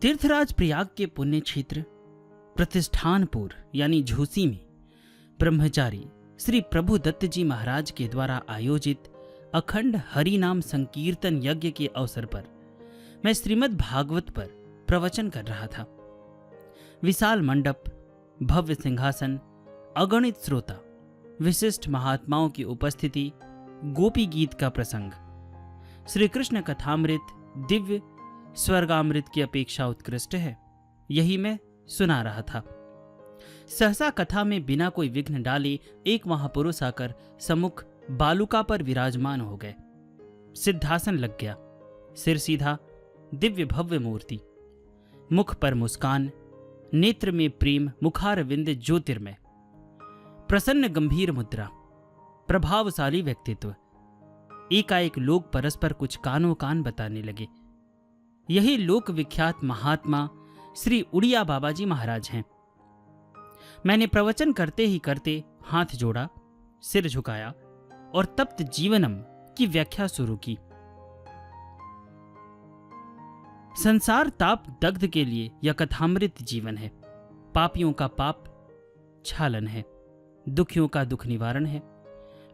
तीर्थराज प्रयाग के पुण्य क्षेत्र प्रतिष्ठानपुर यानी झूसी में ब्रह्मचारी श्री प्रभुदत्त जी महाराज के द्वारा आयोजित अखंड हरि नाम संकीर्तन यज्ञ के अवसर पर मैं श्रीमद् भागवत पर प्रवचन कर रहा था। विशाल मंडप, भव्य सिंहासन, अगणित श्रोता, विशिष्ट महात्माओं की उपस्थिति, गोपी गीत का प्रसंग, श्री कृष्ण कथामृत दिव्य स्वर्गामृत की अपेक्षा उत्कृष्ट है, यही मैं सुना रहा था। सहसा कथा में बिना कोई विघ्न डाले एक महापुरुष आकर सम्मुख बालुका पर विराजमान हो गए। सिद्धासन लग गया, सिर सीधा, दिव्य भव्य मूर्ति, मुख पर मुस्कान, नेत्र में प्रेम, मुखारविंद ज्योतिर्मय, प्रसन्न गंभीर मुद्रा, प्रभावशाली व्यक्तित्व। एकाएक लोग परस्पर कुछ कानों कान बताने लगे। यही लोक विख्यात महात्मा श्री उड़िया बाबा जी महाराज हैं। मैंने प्रवचन करते ही करते हाथ जोड़ा, सिर झुकाया और तप्त जीवनम की व्याख्या शुरू की। संसार ताप दग्ध के लिए यह कथामृत जीवन है। पापियों का पाप छालन है, दुखियों का दुख निवारण है,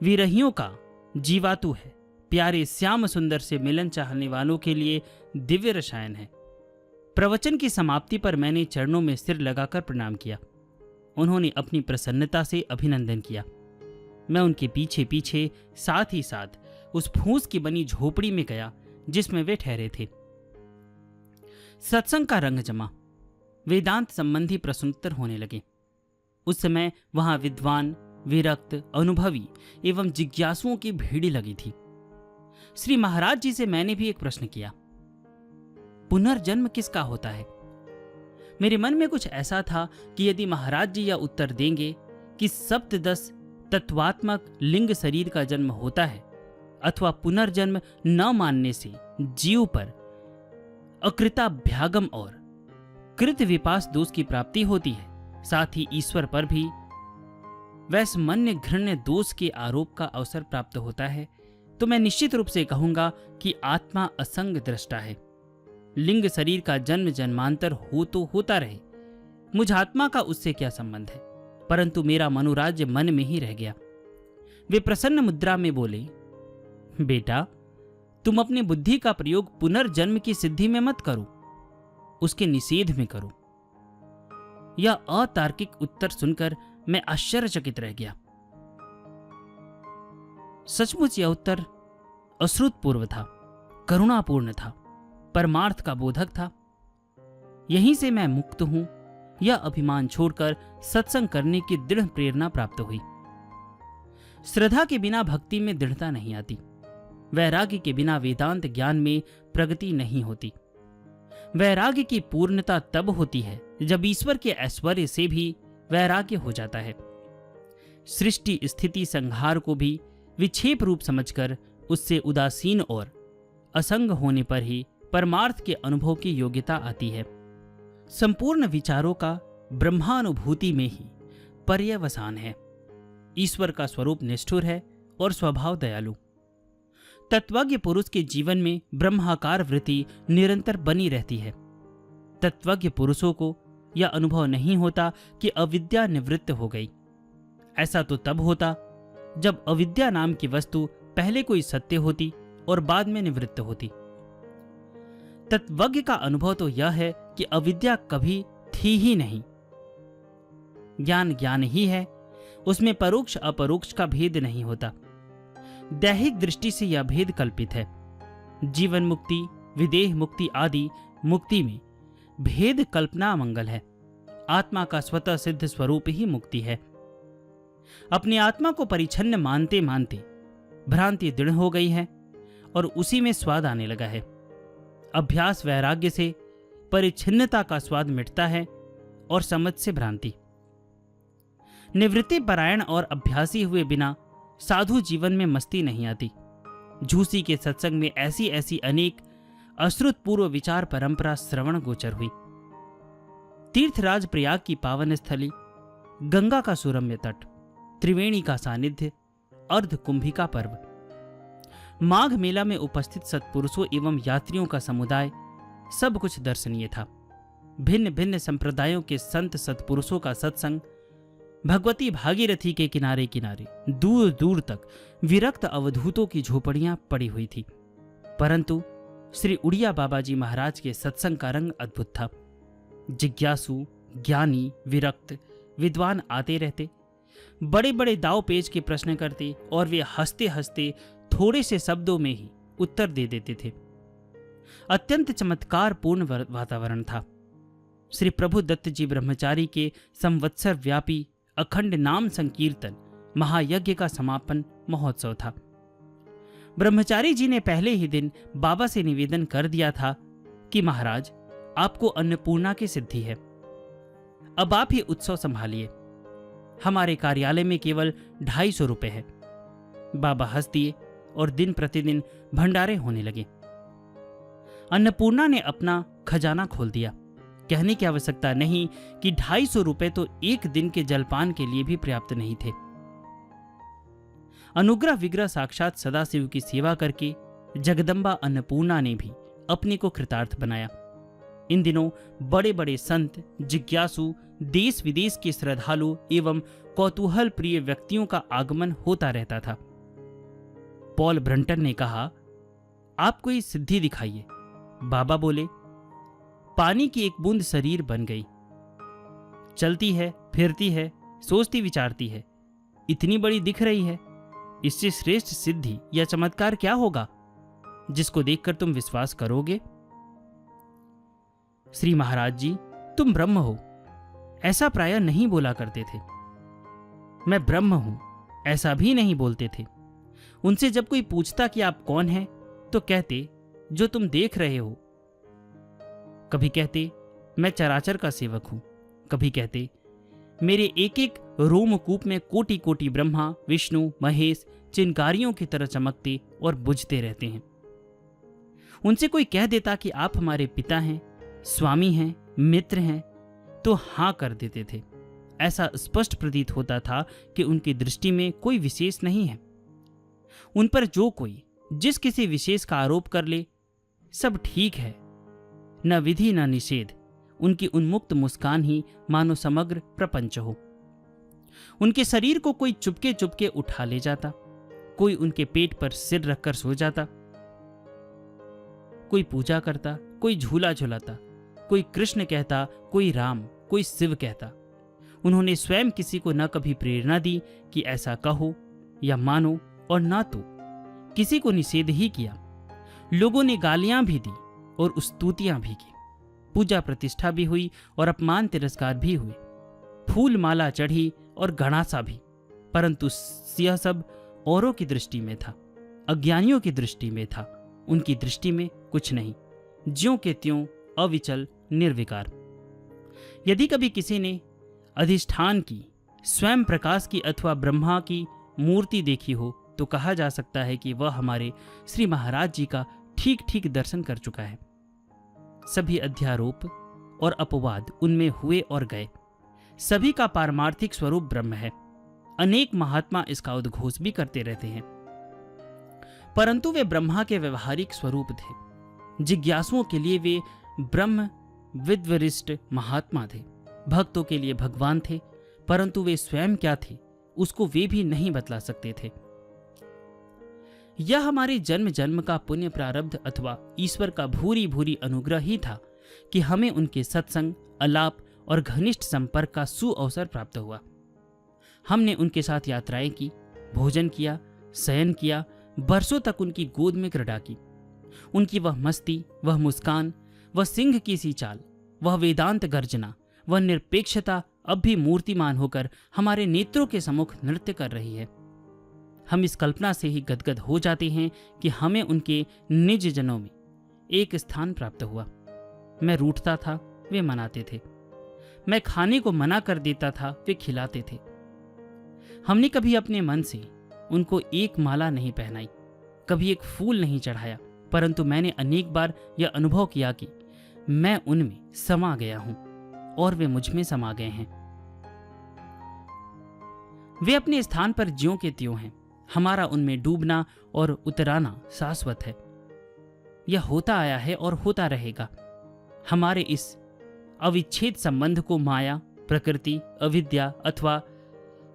विरहियों का जीवातु है, प्यारे श्याम सुंदर से मिलन चाहने वालों के लिए दिव्य रसायन है। प्रवचन की समाप्ति पर मैंने चरणों में सिर लगाकर प्रणाम किया। उन्होंने अपनी प्रसन्नता से अभिनंदन किया। मैं उनके पीछे पीछे साथ ही साथ उस फूस की बनी झोपड़ी में गया जिसमें वे ठहरे थे। सत्संग का रंग जमा, वेदांत संबंधी प्रश्नोत्तर होने लगे। उस समय वहां विद्वान, विरक्त, अनुभवी एवं जिज्ञासुओं की भीड़ लगी थी। श्री महाराज जी से मैंने भी एक प्रश्न किया, पुनर्जन्म किसका होता है? मेरे मन में कुछ ऐसा था कि यदि महाराज जी यह उत्तर देंगे कि सप्तदश तत्वात्मक लिंग शरीर का जन्म होता है अथवा पुनर्जन्म न मानने से जीव पर अकृताभ्यागम और कृत विपास दोष की प्राप्ति होती है, साथ ही ईश्वर पर भी वैषमन्य घृण्य दोष के आरोप का अवसर प्राप्त होता है, तो मैं निश्चित रूप से कहूंगा कि आत्मा असंग दृष्टा है। लिंग शरीर का जन्म जन्मांतर हो तो होता रहे, मुझ आत्मा का उससे क्या संबंध है। परंतु मेरा मनोराज्य मन में ही रह गया। वे प्रसन्न मुद्रा में बोले, बेटा, तुम अपनी बुद्धि का प्रयोग पुनर्जन्म की सिद्धि में मत करो, उसके निषेध में करो। यह अतार्किक उत्तर सुनकर मैं आश्चर्यचकित रह गया। सचमुच यह उत्तर अश्रुतपूर्व था, करुणापूर्ण था, परमार्थ का बोधक था। यहीं से मैं मुक्त हूं, यह अभिमान छोड़कर सत्संग करने की दृढ़ प्रेरणा प्राप्त हुई। श्रद्धा के बिना भक्ति में दृढ़ता नहीं आती, वैराग्य के बिना वेदांत ज्ञान में प्रगति नहीं होती। वैराग्य की पूर्णता तब होती है जब ईश्वर के ऐश्वर्य से भी वैराग्य हो जाता है। सृष्टि स्थिति संहार को भी विक्षेप रूप समझकर उससे उदासीन और असंग होने पर ही परमार्थ के अनुभव की योग्यता आती है। संपूर्ण विचारों का ब्रह्मानुभूति में ही पर्यवसान है। ईश्वर का स्वरूप निष्ठुर है और स्वभाव दयालु। तत्वज्ञ पुरुष के जीवन में ब्रह्माकार वृत्ति निरंतर बनी रहती है। तत्वज्ञ पुरुषों को यह अनुभव नहीं होता कि अविद्या निवृत्त हो गई। ऐसा तो तब होता जब अविद्या नाम की वस्तु पहले कोई सत्य होती और बाद में निवृत्त होती। तत्वज्ञ का अनुभव तो यह है कि अविद्या कभी थी ही नहीं। ज्ञान ज्ञान ही है, उसमें परोक्ष अपरोक्ष का भेद नहीं होता। दैहिक दृष्टि से यह भेद कल्पित है। जीवन मुक्ति, विदेह मुक्ति आदि मुक्ति में भेद कल्पना मंगल है। आत्मा का स्वतः सिद्ध स्वरूप ही मुक्ति है। अपनी आत्मा को परिच्छन्न मानते मानते भ्रांति दृढ़ हो गई है और उसी में स्वाद आने लगा है। अभ्यास वैराग्य से परिच्छिन्नता का स्वाद मिटता है और समझ से भ्रांति। निवृत्ति परायण और अभ्यासी हुए बिना साधु जीवन में मस्ती नहीं आती। झूसी के सत्संग में ऐसी ऐसी अनेक अश्रुतपूर्व विचार परंपरा श्रवण गोचर हुई। तीर्थराज प्रयाग की पावन स्थली, गंगा का सुरम्य तट, त्रिवेणी का सानिध्य, अर्ध कुंभिका पर्व, माघ मेला में उपस्थित सत्पुरुषों एवं यात्रियों का समुदाय, सब कुछ दर्शनीय था। भिन्न भिन्न संप्रदायों के संत सत्पुरुषों का सत्संग, भगवती भागीरथी के किनारे किनारे दूर दूर तक विरक्त अवधूतों की झोपड़ियां पड़ी हुई थी। परंतु श्री उड़िया बाबा जी महाराज के सत्संग का रंग अद्भुत था। जिज्ञासु, ज्ञानी, विरक्त विद्वान आते रहते, बड़े बड़े दाव पेच के प्रश्न करते और वे हंसते हंसते थोड़े से शब्दों में ही उत्तर दे देते थे। अत्यंत चमत्कार पूर्ण वातावरण था। श्री प्रभु दत्त जी ब्रह्मचारी के संवत्सर व्यापी अखंड नाम संकीर्तन महायज्ञ का समापन महोत्सव था। ब्रह्मचारी जी ने पहले ही दिन बाबा से निवेदन कर दिया था कि महाराज, आपको अन्नपूर्णा की सिद्धि है, अब आप ही उत्सव संभालिए। हमारे कार्यालय में केवल 250 रुपए है। बाबा हंस दिए और दिन प्रतिदिन भंडारे होने लगे। अन्नपूर्णा ने अपना खजाना खोल दिया। कहने की आवश्यकता नहीं कि 250 रुपए तो एक दिन के जलपान के लिए भी पर्याप्त नहीं थे। अनुग्रह विग्रह साक्षात सदाशिव की सेवा करके जगदम्बा अन्नपूर्णा ने भी अपने को कृतार्थ बनाया। इन दिनों बड़े बड़े संत, जिज्ञासु, देश विदेश के श्रद्धालु एवं कौतूहल प्रिय व्यक्तियों का आगमन होता रहता था। पॉल ब्रंटन ने कहा, आप कोई सिद्धि दिखाइए। बाबा बोले, पानी की एक बूंद शरीर बन गई, चलती है, फिरती है, सोचती विचारती है, इतनी बड़ी दिख रही है। इससे श्रेष्ठ सिद्धि या चमत्कार क्या होगा जिसको देखकर तुम विश्वास करोगे? श्री महाराज जी, तुम ब्रह्म हो, ऐसा प्रायः नहीं बोला करते थे। मैं ब्रह्म हूं, ऐसा भी नहीं बोलते थे। उनसे जब कोई पूछता कि आप कौन हैं, तो कहते, जो तुम देख रहे हो। कभी कहते, मैं चराचर का सेवक हूं। कभी कहते, मेरे एक एक रोमकूप में कोटि कोटि ब्रह्मा, विष्णु, महेश चिनकारियों की तरह चमकते और बुझते रहते हैं। उनसे कोई कह देता कि आप हमारे पिता हैं, स्वामी हैं, मित्र हैं, तो हां कर देते थे। ऐसा स्पष्ट प्रतीत होता था कि उनकी दृष्टि में कोई विशेष नहीं है। उन पर जो कोई जिस किसी विशेष का आरोप कर ले, सब ठीक है, न विधि न निषेध। उनकी उन्मुक्त मुस्कान ही मानो समग्र प्रपंच हो। उनके शरीर को कोई चुपके चुपके उठा ले जाता, कोई उनके पेट पर सिर रखकर सो जाता, कोई पूजा करता, कोई झूला झुलाता, कोई कृष्ण कहता, कोई राम, कोई शिव कहता। उन्होंने स्वयं किसी को न कभी प्रेरणा दी कि ऐसा कहो या मानो, और ना तो किसी को निषेध ही किया। लोगों ने गालियां भी दी और स्तुतियां भी की, पूजा प्रतिष्ठा भी हुई और अपमान तिरस्कार भी हुए, फूल माला चढ़ी और गणासा भी। परंतु यह सब औरों की दृष्टि में था, अज्ञानियों की दृष्टि में था। उनकी दृष्टि में कुछ नहीं, ज्यों के त्यों अविचल निर्विकार। यदि कभी किसी ने अधिष्ठान की, स्वयं प्रकाश की अथवा ब्रह्मा की मूर्ति देखी हो, तो कहा जा सकता है कि वह हमारे श्री महाराज जी का ठीक ठीक दर्शन कर चुका है। सभी अध्यारोप और अपवाद उनमें हुए और गए। सभी का पारमार्थिक स्वरूप ब्रह्म है। अनेक महात्मा इसका उद्घोष भी करते रहते हैं, परंतु वे ब्रह्मा के व्यवहारिक स्वरूप थे। जिज्ञासुओं के लिए वे ब्रह्म विद्वरिष्ठ महात्मा थे, भक्तों के लिए भगवान थे, परंतु वे स्वयं क्या थे उसको वे भी नहीं बतला सकते थे। यह हमारे जन्म जन्म का पुण्य प्रारब्ध अथवा ईश्वर का भूरी भूरी अनुग्रह ही था कि हमें उनके सत्संग, अलाप और घनिष्ठ संपर्क का सुअवसर प्राप्त हुआ। हमने उनके साथ यात्राएं की, भोजन किया, शयन किया, बरसों तक उनकी गोद में क्रीड़ा की। उनकी वह मस्ती, वह मुस्कान, वह सिंह की सी चाल, वह वेदांत गर्जना, वह निरपेक्षता अब भी मूर्तिमान होकर हमारे नेत्रों के सम्मुख नृत्य कर रही है। हम इस कल्पना से ही गदगद हो जाते हैं कि हमें उनके निज जनों में एक स्थान प्राप्त हुआ। मैं रूठता था, वे मनाते थे। मैं खाने को मना कर देता था, वे खिलाते थे। हमने कभी अपने मन से उनको एक माला नहीं पहनाई, कभी एक फूल नहीं चढ़ाया, परंतु मैंने अनेक बार यह अनुभव किया कि मैं उनमें समा गया हूं और वे मुझ में समा गए हैं। वे अपने स्थान पर ज्यों के त्यों हैं। हमारा उनमें डूबना और उतराना शाश्वत है। यह होता आया है और होता रहेगा। हमारे इस अविच्छेद संबंध को माया, प्रकृति, अविद्या अथवा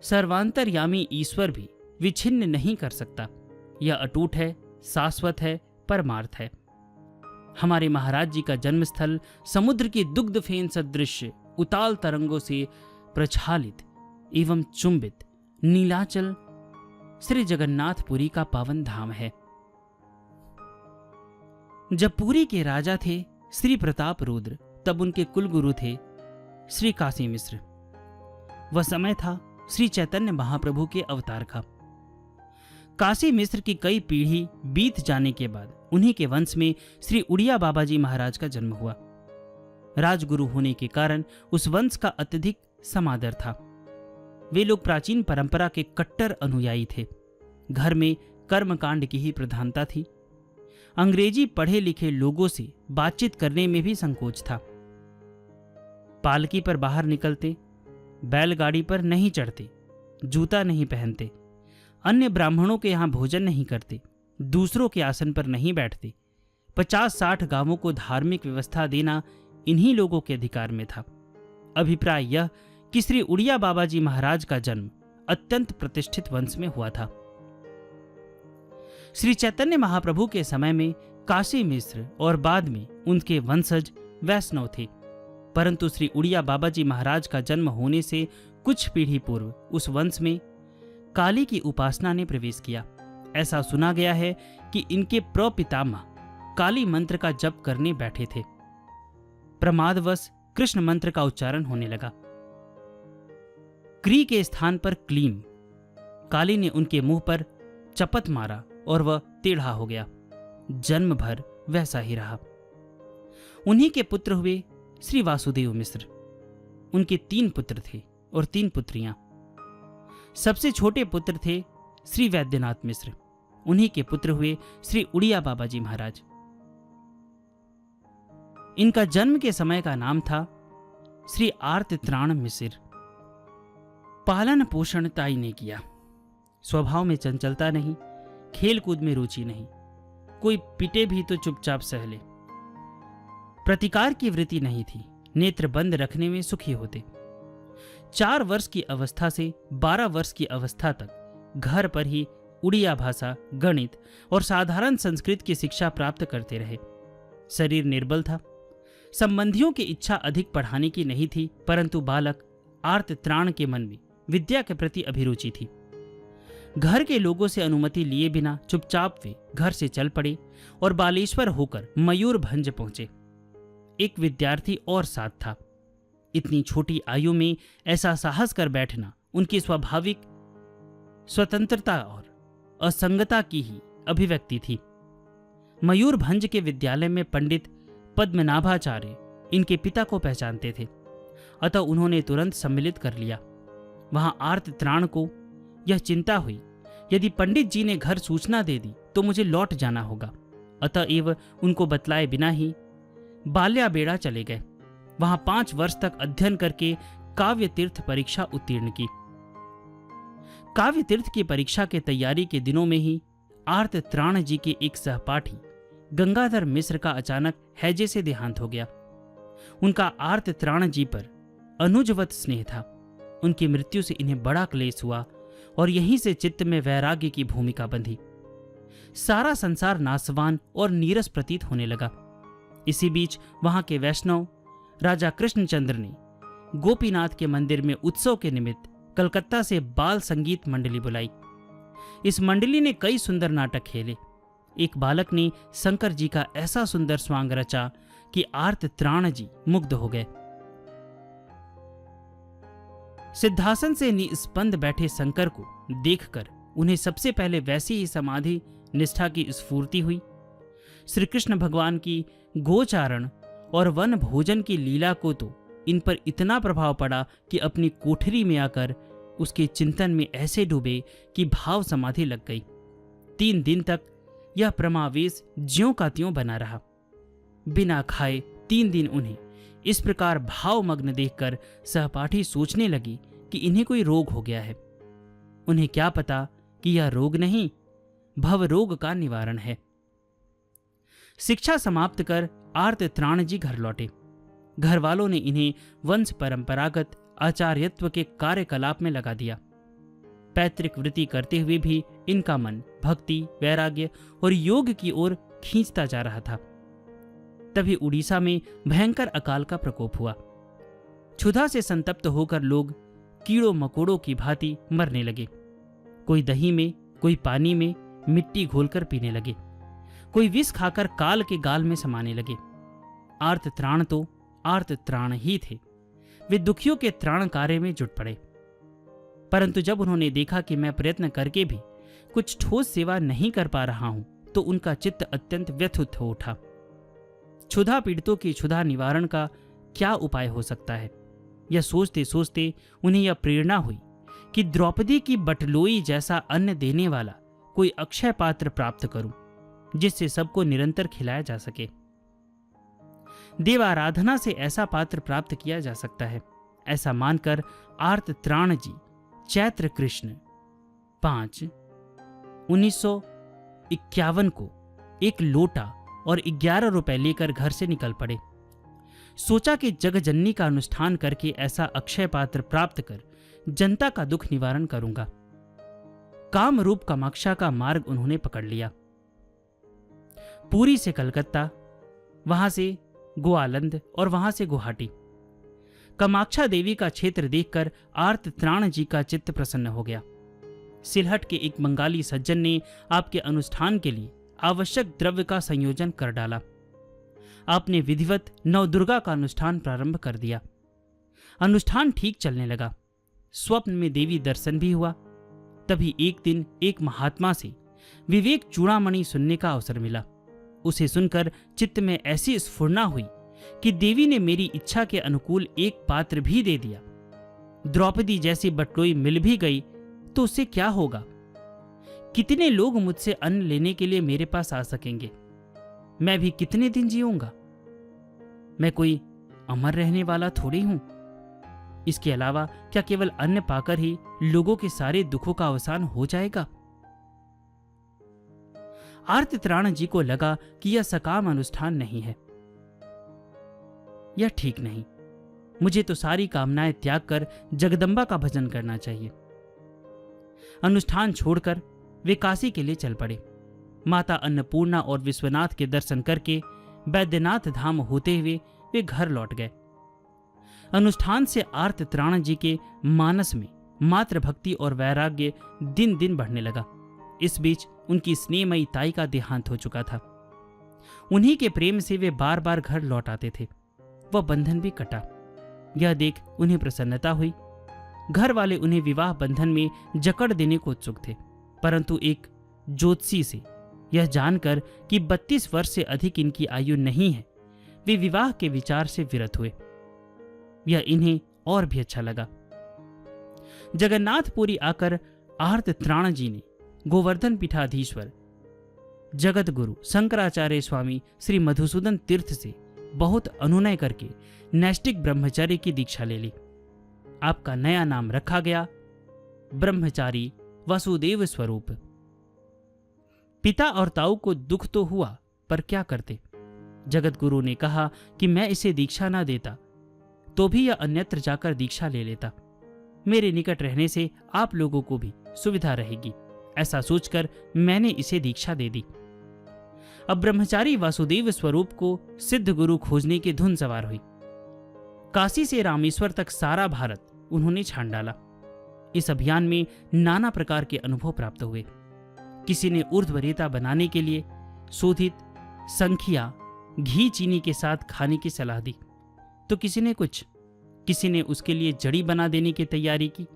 सर्वांतर्यामी ईश्वर भी विच्छिन्न नहीं कर सकता। यह अटूट है, शाश्वत है, परमार्थ है। हमारे महाराज जी का जन्मस्थल समुद्र की दुग्ध फेन सदृश उताल तरंगों से प्रक्षालित एवं चुंबित नीलाचल श्री जगन्नाथपुरी का पावन धाम है। जब पुरी के राजा थे श्री प्रताप रुद्र, तब उनके कुलगुरु थे श्री काशी मिश्र। वह समय था श्री चैतन्य महाप्रभु के अवतार का। काशी मिश्र की कई पीढ़ी बीत जाने के बाद उन्हीं के वंश में श्री उड़िया बाबा जी महाराज का जन्म हुआ। राजगुरु होने के कारण उस वंश का अत्यधिक समादर था। वे लोग प्राचीन परंपरा के कट्टर अनुयायी थे। घर में कर्मकांड की ही प्रधानता थी। अंग्रेजी पढ़े लिखे लोगों से बातचीत करने में भी संकोच था। पालकी पर बाहर निकलते, बैलगाड़ी पर नहीं चढ़ते, जूता नहीं पहनते, अन्य ब्राह्मणों के यहाँ भोजन नहीं करते, दूसरों के आसन पर नहीं बैठते। 50-60 गांवों को धार्मिक व्यवस्था देना इन्हीं लोगों के अधिकार में था। अभिप्राय यह कि श्री उड़िया बाबा जी महाराज का जन्म अत्यंत प्रतिष्ठित वंश में हुआ था। श्री चैतन्य महाप्रभु के समय में काशी मिश्र और बाद में उनके वंशज वैष्णव थे, परंतु श्री उड़िया बाबा जी महाराज का जन्म होने से कुछ पीढ़ी पूर्व उस वंश में काली की उपासना ने प्रवेश किया। ऐसा सुना गया है कि इनके प्रपितामह काली मंत्र का जप करने बैठे थे। प्रमादवश कृष्ण मंत्र का उच्चारण होने लगा। क्री के स्थान पर क्लीम। काली ने उनके मुंह पर चपत मारा और वह टेढ़ा हो गया। जन्म भर वैसा ही रहा। उन्हीं के पुत्र हुए श्री वासुदेव मिश्र। उनके 3 पुत्र थे और 3 पुत्रियां। सबसे छोटे पुत्र थे श्री वैद्यनाथ मिश्र। उन्हीं के पुत्र हुए श्री उड़िया बाबा जी महाराज। इनका जन्म के समय का नाम था श्री आर्तत्राण मिश्र। पालन पोषण ताई ने किया। स्वभाव में चंचलता नहीं, खेल कूद में रुचि नहीं, कोई पिटे भी तो चुपचाप सह ले। प्रतिकार की वृत्ति नहीं थी, नेत्र बंद रखने में सुखी होते। 4 वर्ष की अवस्था से 12 वर्ष की अवस्था तक घर पर ही उड़िया भाषा, गणित और साधारण संस्कृत की शिक्षा प्राप्त करते रहे। शरीर निर्बल था। संबंधियों की इच्छा अधिक पढ़ाने की नहीं थी, परंतु बालक आर्तत्राण के मन में विद्या के प्रति अभिरुचि थी। घर के लोगों से अनुमति लिए बिना चुपचाप वे घर से चल पड़े और बालेश्वर होकर मयूरभंज पहुंचे। एक विद्यार्थी और साथ था। इतनी छोटी आयु में ऐसा साहस कर बैठना उनकी स्वाभाविक स्वतंत्रता और असंगता की ही अभिव्यक्ति थी। मयूरभंज के विद्यालय में पंडित पद्मनाभाचार्य इनके पिता को पहचानते थे, अतः उन्होंने तुरंत सम्मिलित कर लिया। वहां आर्तत्राण को यह चिंता हुई, यदि पंडित जी ने घर सूचना दे दी तो मुझे लौट जाना होगा। अतएव उनको बतलाए बिना ही बाल्या बेड़ा चले गए। वहां 5 वर्ष तक अध्ययन करके काव्य तीर्थ परीक्षा उत्तीर्ण की। काव्य तीर्थ की परीक्षा के तैयारी के दिनों में ही आर्तत्राण जी के एक सहपाठी गंगाधर मिश्र का अचानक हैजे से देहांत हो गया। उनका आर्तत्राण जी पर अनुजवत स्नेह था। उनकी मृत्यु से इन्हें बड़ा क्लेश हुआ और यहीं से चित्त में वैराग्य की भूमिका बंधी। सारा संसार नासवान और नीरस प्रतीत होने लगा। इसी बीच वहां के वैष्णव राजा कृष्णचंद्र ने गोपीनाथ के मंदिर में उत्सव के निमित्त कलकत्ता से बाल संगीत मंडली बुलाई। इस मंडली ने कई सुंदर नाटक खेले। एक बालक ने शंकर जी का ऐसा सुंदर स्वांग रचा कि आर्तत्राण जी मुग्ध हो गए। सिद्धासन से निस्पंद बैठे शंकर को देखकर उन्हें सबसे पहले वैसी ही समाधि निष्ठा की स्फूर्ति हुई। श्री कृष्ण भगवान की गोचारण और वन भोजन की लीला को तो इन पर इतना प्रभाव पड़ा कि अपनी कोठरी में आकर उसके चिंतन में ऐसे डूबे कि भाव समाधि लग गई। 3 दिन तक यह प्रमावेश ज्यों का त्यों बना रहा। बिना खाए 3 दिन उन्हें इस प्रकार भावमग्न देखकर सहपाठी सोचने लगी कि इन्हें कोई रोग हो गया है। उन्हें क्या पता कि यह रोग नहीं, भव रोग का निवारण है। शिक्षा समाप्त कर आर्त त्राण जी घर लौटे। घर वालों ने इन्हें वंश परंपरागत आचार्यत्व के कार्यकलाप में लगा दिया। पैतृक वृत्ति करते हुए भी इनका मन भक्ति, वैराग्य और योग की ओर खींचता जा रहा था। तभी उड़ीसा में भयंकर अकाल का प्रकोप हुआ। क्षुधा से संतप्त होकर लोग कीड़ों मकोड़ों की भांति मरने लगे। कोई दही में, कोई पानी में मिट्टी घोलकर पीने लगे, कोई विष खाकर काल के गाल में समाने लगे। आर्त त्राण तो आर्त त्राण ही थे। वे दुखियों के त्राण कार्य में जुट पड़े। परंतु जब उन्होंने देखा कि मैं प्रयत्न करके भी कुछ ठोस सेवा नहीं कर पा रहा हूं, तो उनका चित्त अत्यंत व्यथित हो उठा। क्षुधा पीड़ितों की क्षुधा निवारण का क्या उपाय हो सकता है, यह सोचते सोचते उन्हें यह प्रेरणा हुई कि द्रौपदी की बटलोई जैसा अन्न देने वाला कोई अक्षय पात्र प्राप्त करूं, जिससे सबको निरंतर खिलाया जा सके। देवाराधना से ऐसा पात्र प्राप्त किया जा सकता है। ऐसा मानकर आर्त त्राण जी चैत्र कृष्ण 5, 1951 को एक लोटा और 11 रुपए लेकर घर से निकल पड़े। सोचा कि जगजननी का अनुष्ठान करके ऐसा अक्षय पात्र प्राप्त कर जनता का दुख निवारण करूंगा। काम रूप कामाक्षा का मार्ग उन्होंने पकड़ लिया। पुरी से कलकत्ता, वहां से गोआलंद और वहां से गुवाहाटी। कामाक्षा देवी का क्षेत्र देखकर आर्त त्राण जी का चित्त प्रसन्न हो गया। सिलहट के एक बंगाली सज्जन ने आपके अनुष्ठान के लिए आवश्यक द्रव्य का संयोजन कर डाला। आपने विधिवत नवदुर्गा का अनुष्ठान प्रारंभ कर दिया। अनुष्ठान ठीक चलने लगा। स्वप्न में देवी दर्शन भी हुआ। तभी एक दिन एक महात्मा से विवेक चूड़ामणि सुनने का अवसर मिला। उसे सुनकर चित्त में ऐसी स्फुरना हुई कि देवी ने मेरी इच्छा के अनुकूल एक पात्र भी दे दिया। द्रौपदी जैसी बटलोई मिल भी गई तो उससे क्या होगा? कितने लोग मुझसे अन्न लेने के लिए मेरे पास आ सकेंगे? मैं भी कितने दिन जीऊंगा? मैं कोई अमर रहने वाला थोड़ी हूं। इसके अलावा क्या केवल अन्न पाकर ही लोगों के सारे दुखों का अवसान हो जाएगा? आर्त त्राण जी को लगा कि यह सकाम अनुष्ठान नहीं है, यह ठीक नहीं। मुझे तो सारी कामनाएं त्याग कर जगदम्बा का भजन करना चाहिए। अनुष्ठान छोड़कर वे काशी के लिए चल पड़े। माता अन्नपूर्णा और विश्वनाथ के दर्शन करके बैद्यनाथ धाम होते हुए वे घर लौट गए। अनुष्ठान से आर्त त्राण जी के मानस में मातृभक्ति और वैराग्य दिन दिन बढ़ने लगा। इस बीच उनकी स्नेहमयी ताई का देहांत हो चुका था। उन्हीं के प्रेम से वे बार बार घर लौट आते थे। वह बंधन भी कटा। यह देख उन्हें प्रसन्नता हुई। घर वाले उन्हें विवाह बंधन में जकड़ देने को उत्सुक थे, परंतु एक ज्योतिषी से यह जानकर कि 32 वर्ष से अधिक इनकी आयु नहीं है, वे विवाह के विचार से विरत हुए। यह इन्हें और भी अच्छा लगा। जगन्नाथपुरी आकर आर्त त्राण जी ने गोवर्धन पीठाधीश्वर जगत गुरु शंकराचार्य स्वामी श्री मधुसूदन तीर्थ से बहुत अनुनय करके नैष्टिक ब्रह्मचर्य की दीक्षा ले ली। आपका नया नाम रखा गया ब्रह्मचारी वासुदेव स्वरूप। पिता और ताऊ को दुख तो हुआ, पर क्या करते? जगत गुरु ने कहा कि मैं इसे दीक्षा ना देता तो भी यह अन्यत्र जाकर दीक्षा ले लेता। मेरे निकट रहने से आप लोगों को भी सुविधा रहेगी। ऐसा सोचकर मैंने इसे दीक्षा दे दी। अब ब्रह्मचारी वासुदेव स्वरूप को सिद्ध गुरु खोजने की धुन सवार हुई। काशी से रामेश्वर तक सारा भारत उन्होंने छान डाला। इस अभियान में नाना प्रकार के अनुभव प्राप्त हुए। किसी ने ऊर्ध्वरेता बनाने के लिए शोधित संखिया घी चीनी के साथ खाने की सलाह दी, तो किसी ने उसके लिए जड़ी बना देने की तैयारी की।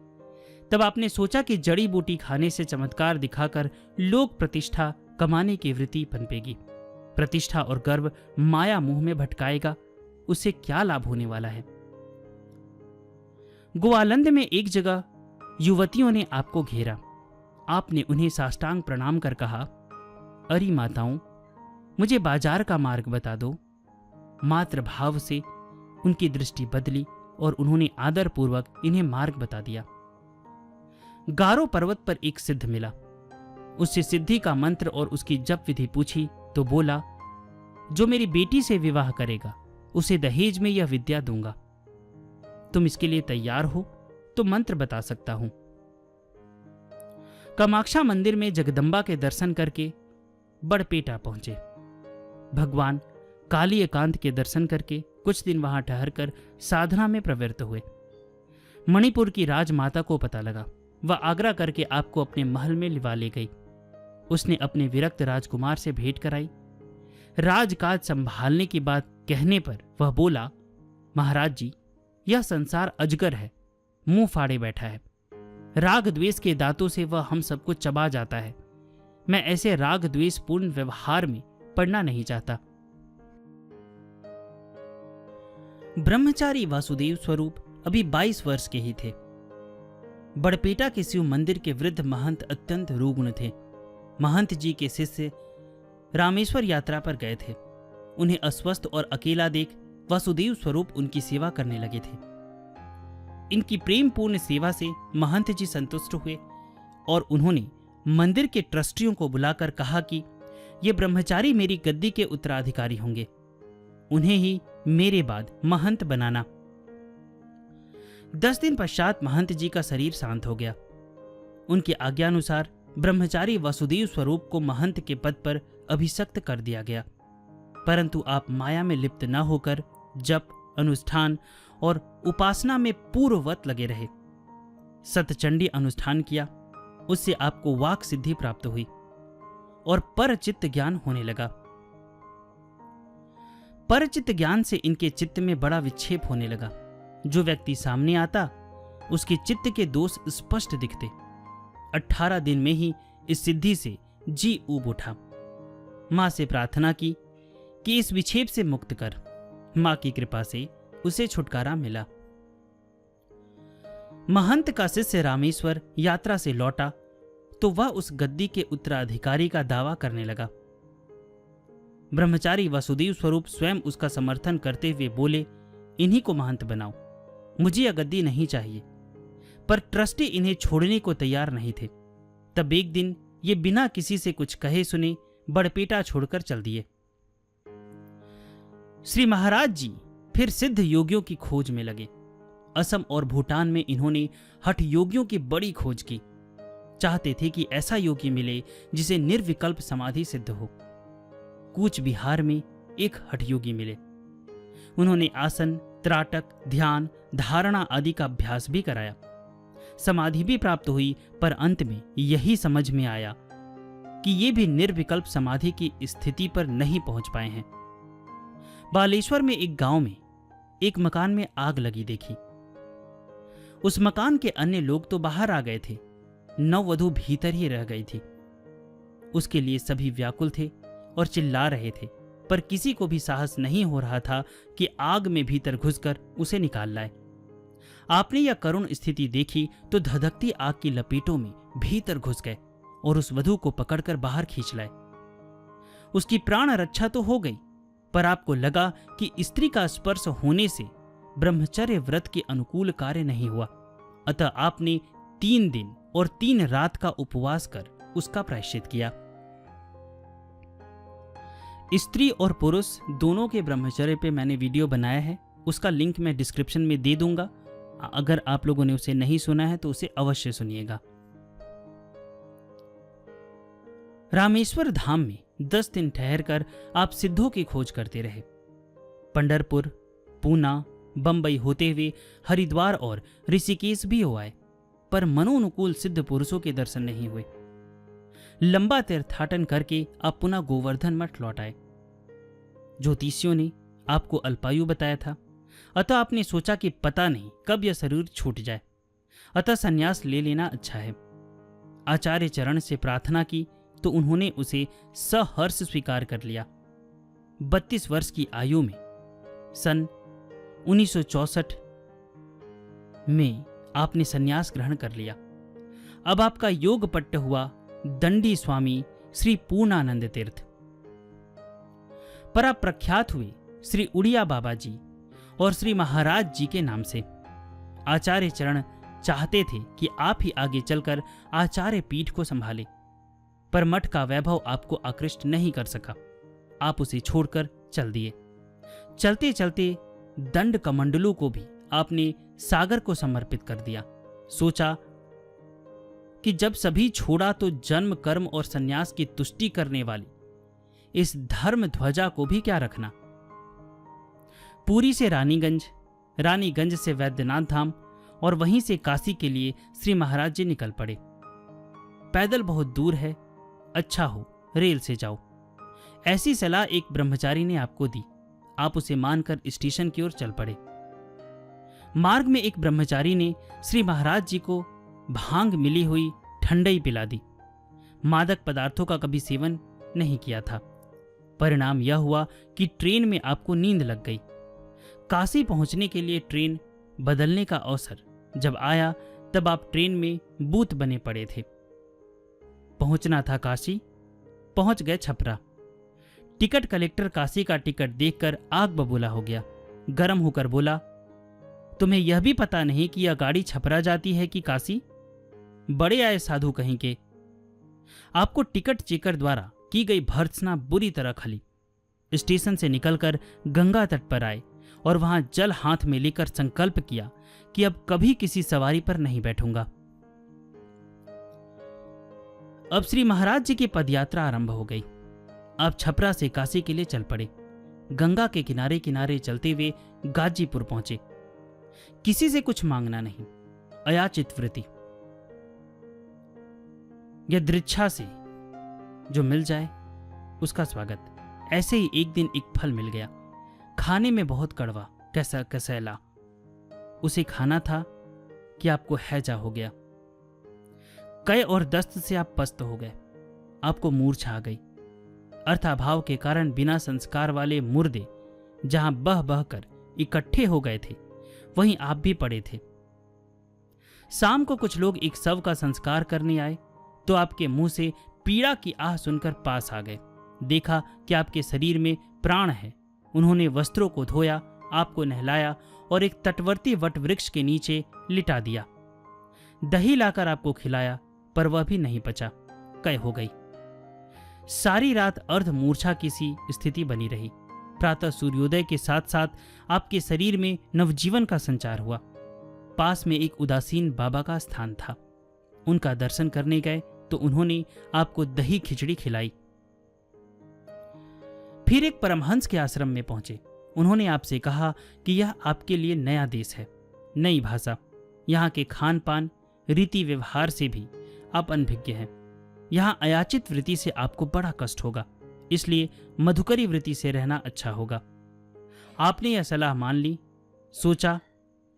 तब आपने सोचा कि जड़ी बूटी खाने से चमत्कार दिखाकर लोक प्रतिष्ठा कमाने की वृत्ति पनपेगी। प्रतिष्ठा और गर्व माया मुंह में भटकाएगा, उससे क्या लाभ होने वाला है? गोआलंद में एक जगह युवतियों ने आपको घेरा। आपने उन्हें साष्टांग प्रणाम कर कहा, अरे माताओं, मुझे बाजार का मार्ग बता दो। मात्र भाव से उनकी दृष्टि बदली और उन्होंने आदर पूर्वक इन्हें मार्ग बता दिया। गारो पर्वत पर एक सिद्ध मिला। उससे सिद्धि का मंत्र और उसकी जप विधि पूछी तो बोला, जो मेरी बेटी से विवाह करेगा उसे दहेज में यह विद्या दूंगा। तुम इसके लिए तैयार हो तो मंत्र बता सकता हूं। कामाक्षा मंदिर में जगदम्बा के दर्शन करके बड़पेटा पहुंचे। भगवान काली एकांत के दर्शन करके कुछ दिन वहां ठहरकर साधना में प्रवृत्त हुए। मणिपुर की राजमाता को पता लगा। वह आग्रह करके आपको अपने महल में लिवा ले गई। उसने अपने विरक्त राजकुमार से भेंट कराई। राजकाज संभालने की बात कहने पर वह बोला, महाराज जी, यह संसार अजगर है, मुंह फाड़े बैठा है। राग द्वेष के दांतों से वह हम सबको चबा जाता है। मैं ऐसे राग द्वेष पूर्ण व्यवहार में पड़ना नहीं चाहता। ब्रह्मचारी वासुदेव स्वरूप अभी 22 वर्ष के ही थे। बड़पेटा के शिव मंदिर के वृद्ध महंत अत्यंत रुग्ण थे। महंत जी के शिष्य रामेश्वर यात्रा पर गए थे। उन्हें अस्वस्थ और अकेला देख वासुदेव स्वरूप उनकी सेवा करने लगे थे। इनकी प्रेमपूर्ण सेवा से महंत जी संतुष्ट हुए और उन्होंने मंदिर के ट्रस्टियों को बुलाकर कहा कि ये ब्रह्मचारी मेरी गद्दी के उत्तराधिकारी होंगे, उन्हें ही मेरे बाद महंत बनाना। 10 दिन पश्चात महंत जी का शरीर शांत हो गया। उनकी आज्ञानुसार ब्रह्मचारी वासुदेव स्वरूप को महंत के पद पर अभिषिक्त कर दिया गया। परंतु आप माया में लिप्त न होकर जप, अनुष्ठान और उपासना में पूर्ववत लगे रहे। सतचंडी अनुष्ठान किया, उससे आपको वाक सिद्धि प्राप्त हुई और परचित्त ज्ञान होने लगा। परचित्त ज्ञान से इनके चित्त में बड़ा विक्षेप होने लगा। जो व्यक्ति सामने आता उसके चित्त के दोष स्पष्ट दिखते। 18 दिन में ही इस सिद्धि से जी ऊब उठा। मां से प्रार्थना की कि इस विक्षेप से मुक्त कर। मां की कृपा से उसे छुटकारा मिला। महंत का शिष्य रामेश्वर यात्रा से लौटा तो वह उस गद्दी के उत्तराधिकारी का दावा करने लगा। ब्रह्मचारी वासुदेव स्वरूप स्वयं उसका समर्थन करते हुए बोले, इन्हीं को महंत बनाओ, मुझे यह गद्दी नहीं चाहिए। पर ट्रस्टी इन्हें छोड़ने को तैयार नहीं थे। तब एक दिन ये बिना किसी से कुछ कहे सुने बड़पेटा छोड़कर चल दिए। श्री महाराज जी फिर सिद्ध योगियों की खोज में लगे। असम और भूटान में इन्होंने हठ योगियों की बड़ी खोज की। चाहते थे कि ऐसा योगी मिले जिसे निर्विकल्प समाधि सिद्ध हो। कूच बिहार में एक हठ योगी मिले। उन्होंने आसन, त्राटक, ध्यान, धारणा आदि का अभ्यास भी कराया। समाधि भी प्राप्त हुई, पर अंत में यही समझ में आया कि ये भी निर्विकल्प समाधि की स्थिति पर नहीं पहुंच पाए हैं। बालेश्वर में एक गांव में एक मकान में आग लगी देखी। उस मकान के अन्य लोग तो बाहर आ गए थे, नववधू भीतर ही रह गई थी। उसके लिए सभी व्याकुल थे और चिल्ला रहे थे, पर किसी को भी साहस नहीं हो रहा था कि आग में भीतर घुसकर उसे निकाल लाए। आपने यह करुण स्थिति देखी तो धधकती आग की लपेटों में भीतर घुस गए और उस वधू को पकड़कर बाहर खींच लाए। उसकी प्राण रक्षा तो हो गई, पर आपको लगा कि स्त्री का स्पर्श होने से ब्रह्मचर्य व्रत के अनुकूल कार्य नहीं हुआ। अतः आपने 3 दिन और 3 रात का उपवास कर उसका प्रायश्चित किया। स्त्री और पुरुष दोनों के ब्रह्मचर्य पे मैंने वीडियो बनाया है, उसका लिंक मैं डिस्क्रिप्शन में दे दूंगा। अगर आप लोगों ने उसे नहीं सुना है तो उसे अवश्य सुनिएगा। रामेश्वर धाम में 10 दिन ठहरकर आप सिद्धों की खोज करते रहे। पंढरपुर, पूना, बंबई होते हुए हरिद्वार और ऋषिकेश भी हो आए, पर मनोनुकूल सिद्ध पुरुषों के दर्शन नहीं हुए। लंबा तीर्थाटन करके आप पुनः गोवर्धन मठ लौट आए। ज्योतिषियों ने आपको अल्पायु बताया था, अतः आपने सोचा कि पता नहीं कब यह शरीर छूट जाए, अतः संन्यास ले लेना अच्छा है। आचार्य चरण से प्रार्थना की तो उन्होंने उसे सहर्ष स्वीकार कर लिया। 32 वर्ष की आयु में सन 1964 में आपने संन्यास ग्रहण कर लिया। अब आपका योग पट्ट हुआ दंडी स्वामी श्री पूर्णानंद तीर्थ। पर आप प्रख्यात हुए श्री उड़िया बाबा जी और श्री महाराज जी के नाम से। आचार्य चरण चाहते थे कि आप ही आगे चलकर आचार्य पीठ को संभाले, पर मठ का वैभव आपको आकृष्ट नहीं कर सका। आप उसे छोड़कर चल दिए। चलते चलते दंड कमंडलों को भी आपने सागर को समर्पित कर दिया। सोचा कि जब सभी छोड़ा तो जन्म, कर्म और सन्यास की तुष्टि करने वाली इस धर्म ध्वजा को भी क्या रखना। पुरी से रानीगंज, रानीगंज से वैद्यनाथ धाम और वहीं से काशी के लिए श्री महाराज जी निकल पड़े। पैदल बहुत दूर है, अच्छा हो रेल से जाओ, ऐसी सलाह एक ब्रह्मचारी ने आपको दी। आप उसे मानकर स्टेशन की ओर चल पड़े। मार्ग में एक ब्रह्मचारी ने श्री महाराज जी को भांग मिली हुई ठंडई पिला दी। मादक पदार्थों का कभी सेवन नहीं किया था। परिणाम यह हुआ कि ट्रेन में आपको नींद लग गई। काशी पहुंचने के लिए ट्रेन बदलने का अवसर जब आया तब आप ट्रेन में बूत बने पड़े थे। पहुंचना था काशी, पहुंच गए छपरा। टिकट कलेक्टर काशी का टिकट देखकर आग बबूला हो गया। गर्म होकर बोला, तुम्हें यह भी पता नहीं कि यह गाड़ी छपरा जाती है कि काशी? बड़े आए साधु कहीं के। आपको टिकट चेकर द्वारा की गई भर्त्सना बुरी तरह खली। स्टेशन से निकलकर गंगा तट पर आए और वहां जल हाथ में लेकर संकल्प किया कि अब कभी किसी सवारी पर नहीं बैठूंगा। अब श्री महाराज जी की पदयात्रा आरंभ हो गई। आप छपरा से काशी के लिए चल पड़े। गंगा के किनारे किनारे चलते हुए गाजीपुर पहुंचे। किसी से कुछ मांगना नहीं, अयाचित वृत्ति। यदृच्छा से जो मिल जाए उसका स्वागत। ऐसे ही एक दिन एक फल मिल गया, खाने में बहुत कड़वा, कैसा कसैला। उसे खाना था कि आपको हैजा हो गया। कै और दस्त से आप पस्त हो गए। आपको मूर्छा आ गई। अर्थाभाव के कारण बिना संस्कार वाले मुर्दे जहां बह बह कर इकट्ठे हो गए थे, वहीं आप भी पड़े थे। शाम को कुछ लोग एक शव का संस्कार करने आए तो आपके मुंह से पीड़ा की आह सुनकर पास आ गए। देखा कि आपके शरीर में प्राण है। उन्होंने वस्त्रों को धोया, आपको नहलाया और एक तटवर्ती वट वृक्ष के नीचे लिटा दिया। दही लाकर आपको खिलाया, पर वह भी नहीं पचा, कै हो गई। सारी रात अर्ध मूर्छा की सी स्थिति बनी रही। प्रातः सूर्योदय के साथ साथ आपके शरीर में नवजीवन का संचार हुआ। पास में एक उदासीन बाबा का स्थान था। उनका दर्शन करने गए तो उन्होंने आपको दही खिचड़ी खिलाई। फिर एक परमहंस के आश्रम में पहुंचे। उन्होंने आपसे कहा कि यह आपके लिए नया देश है, नई भाषा। यहाँ के खान पान, रीति व्यवहार से भी आप अनभिज्ञ हैं। यहाँ अयाचित वृत्ति से आपको बड़ा कष्ट होगा, इसलिए मधुकरी वृत्ति से रहना अच्छा होगा। आपने यह सलाह मान ली। सोचा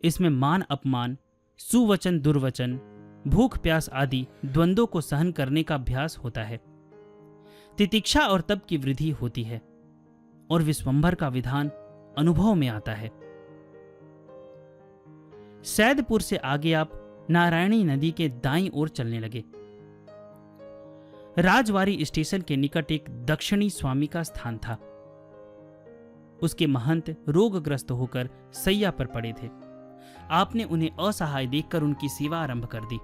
इसमें मान अपमान, सुवचन दुर्वचन, भूख प्यास आदि द्वंद्वों को सहन करने का अभ्यास होता है। तितिक्षा और तप की वृद्धि होती है और विश्वंभर का विधान अनुभव में आता है। सैदपुर से आगे आप नारायणी नदी के दाईं ओर चलने लगे। राजवाड़ी स्टेशन के निकट एक दक्षिणी स्वामी का स्थान था। उसके महंत रोगग्रस्त होकर सैया पर पड़े थे। आपने उन्हें असहाय देखकर उनकी सेवा आरंभ कर दी।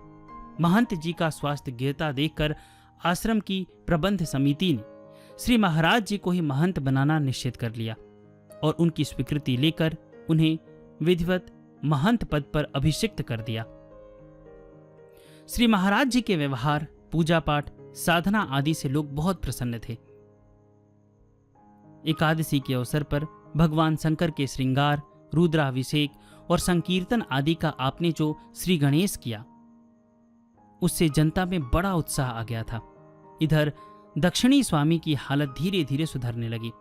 महंत जी का स्वास्थ्य गिरता देखकर आश्रम की प्रबंध समिति ने श्री महाराज जी को ही महंत बनाना निश्चित कर लिया और उनकी स्वीकृति लेकर उन्हें विधिवत महंत पद पर अभिषिक्त कर दिया। श्री महाराज जी के व्यवहार, पूजा पाठ, साधना आदि से लोग बहुत प्रसन्न थे। एकादशी के अवसर पर भगवान शंकर के श्रृंगार, रुद्राभिषेक और संकीर्तन आदि का आपने जो श्री गणेश किया, उससे जनता में बड़ा उत्साह आ गया था। इधर दक्षिणी स्वामी की हालत धीरे धीरे सुधरने लगी।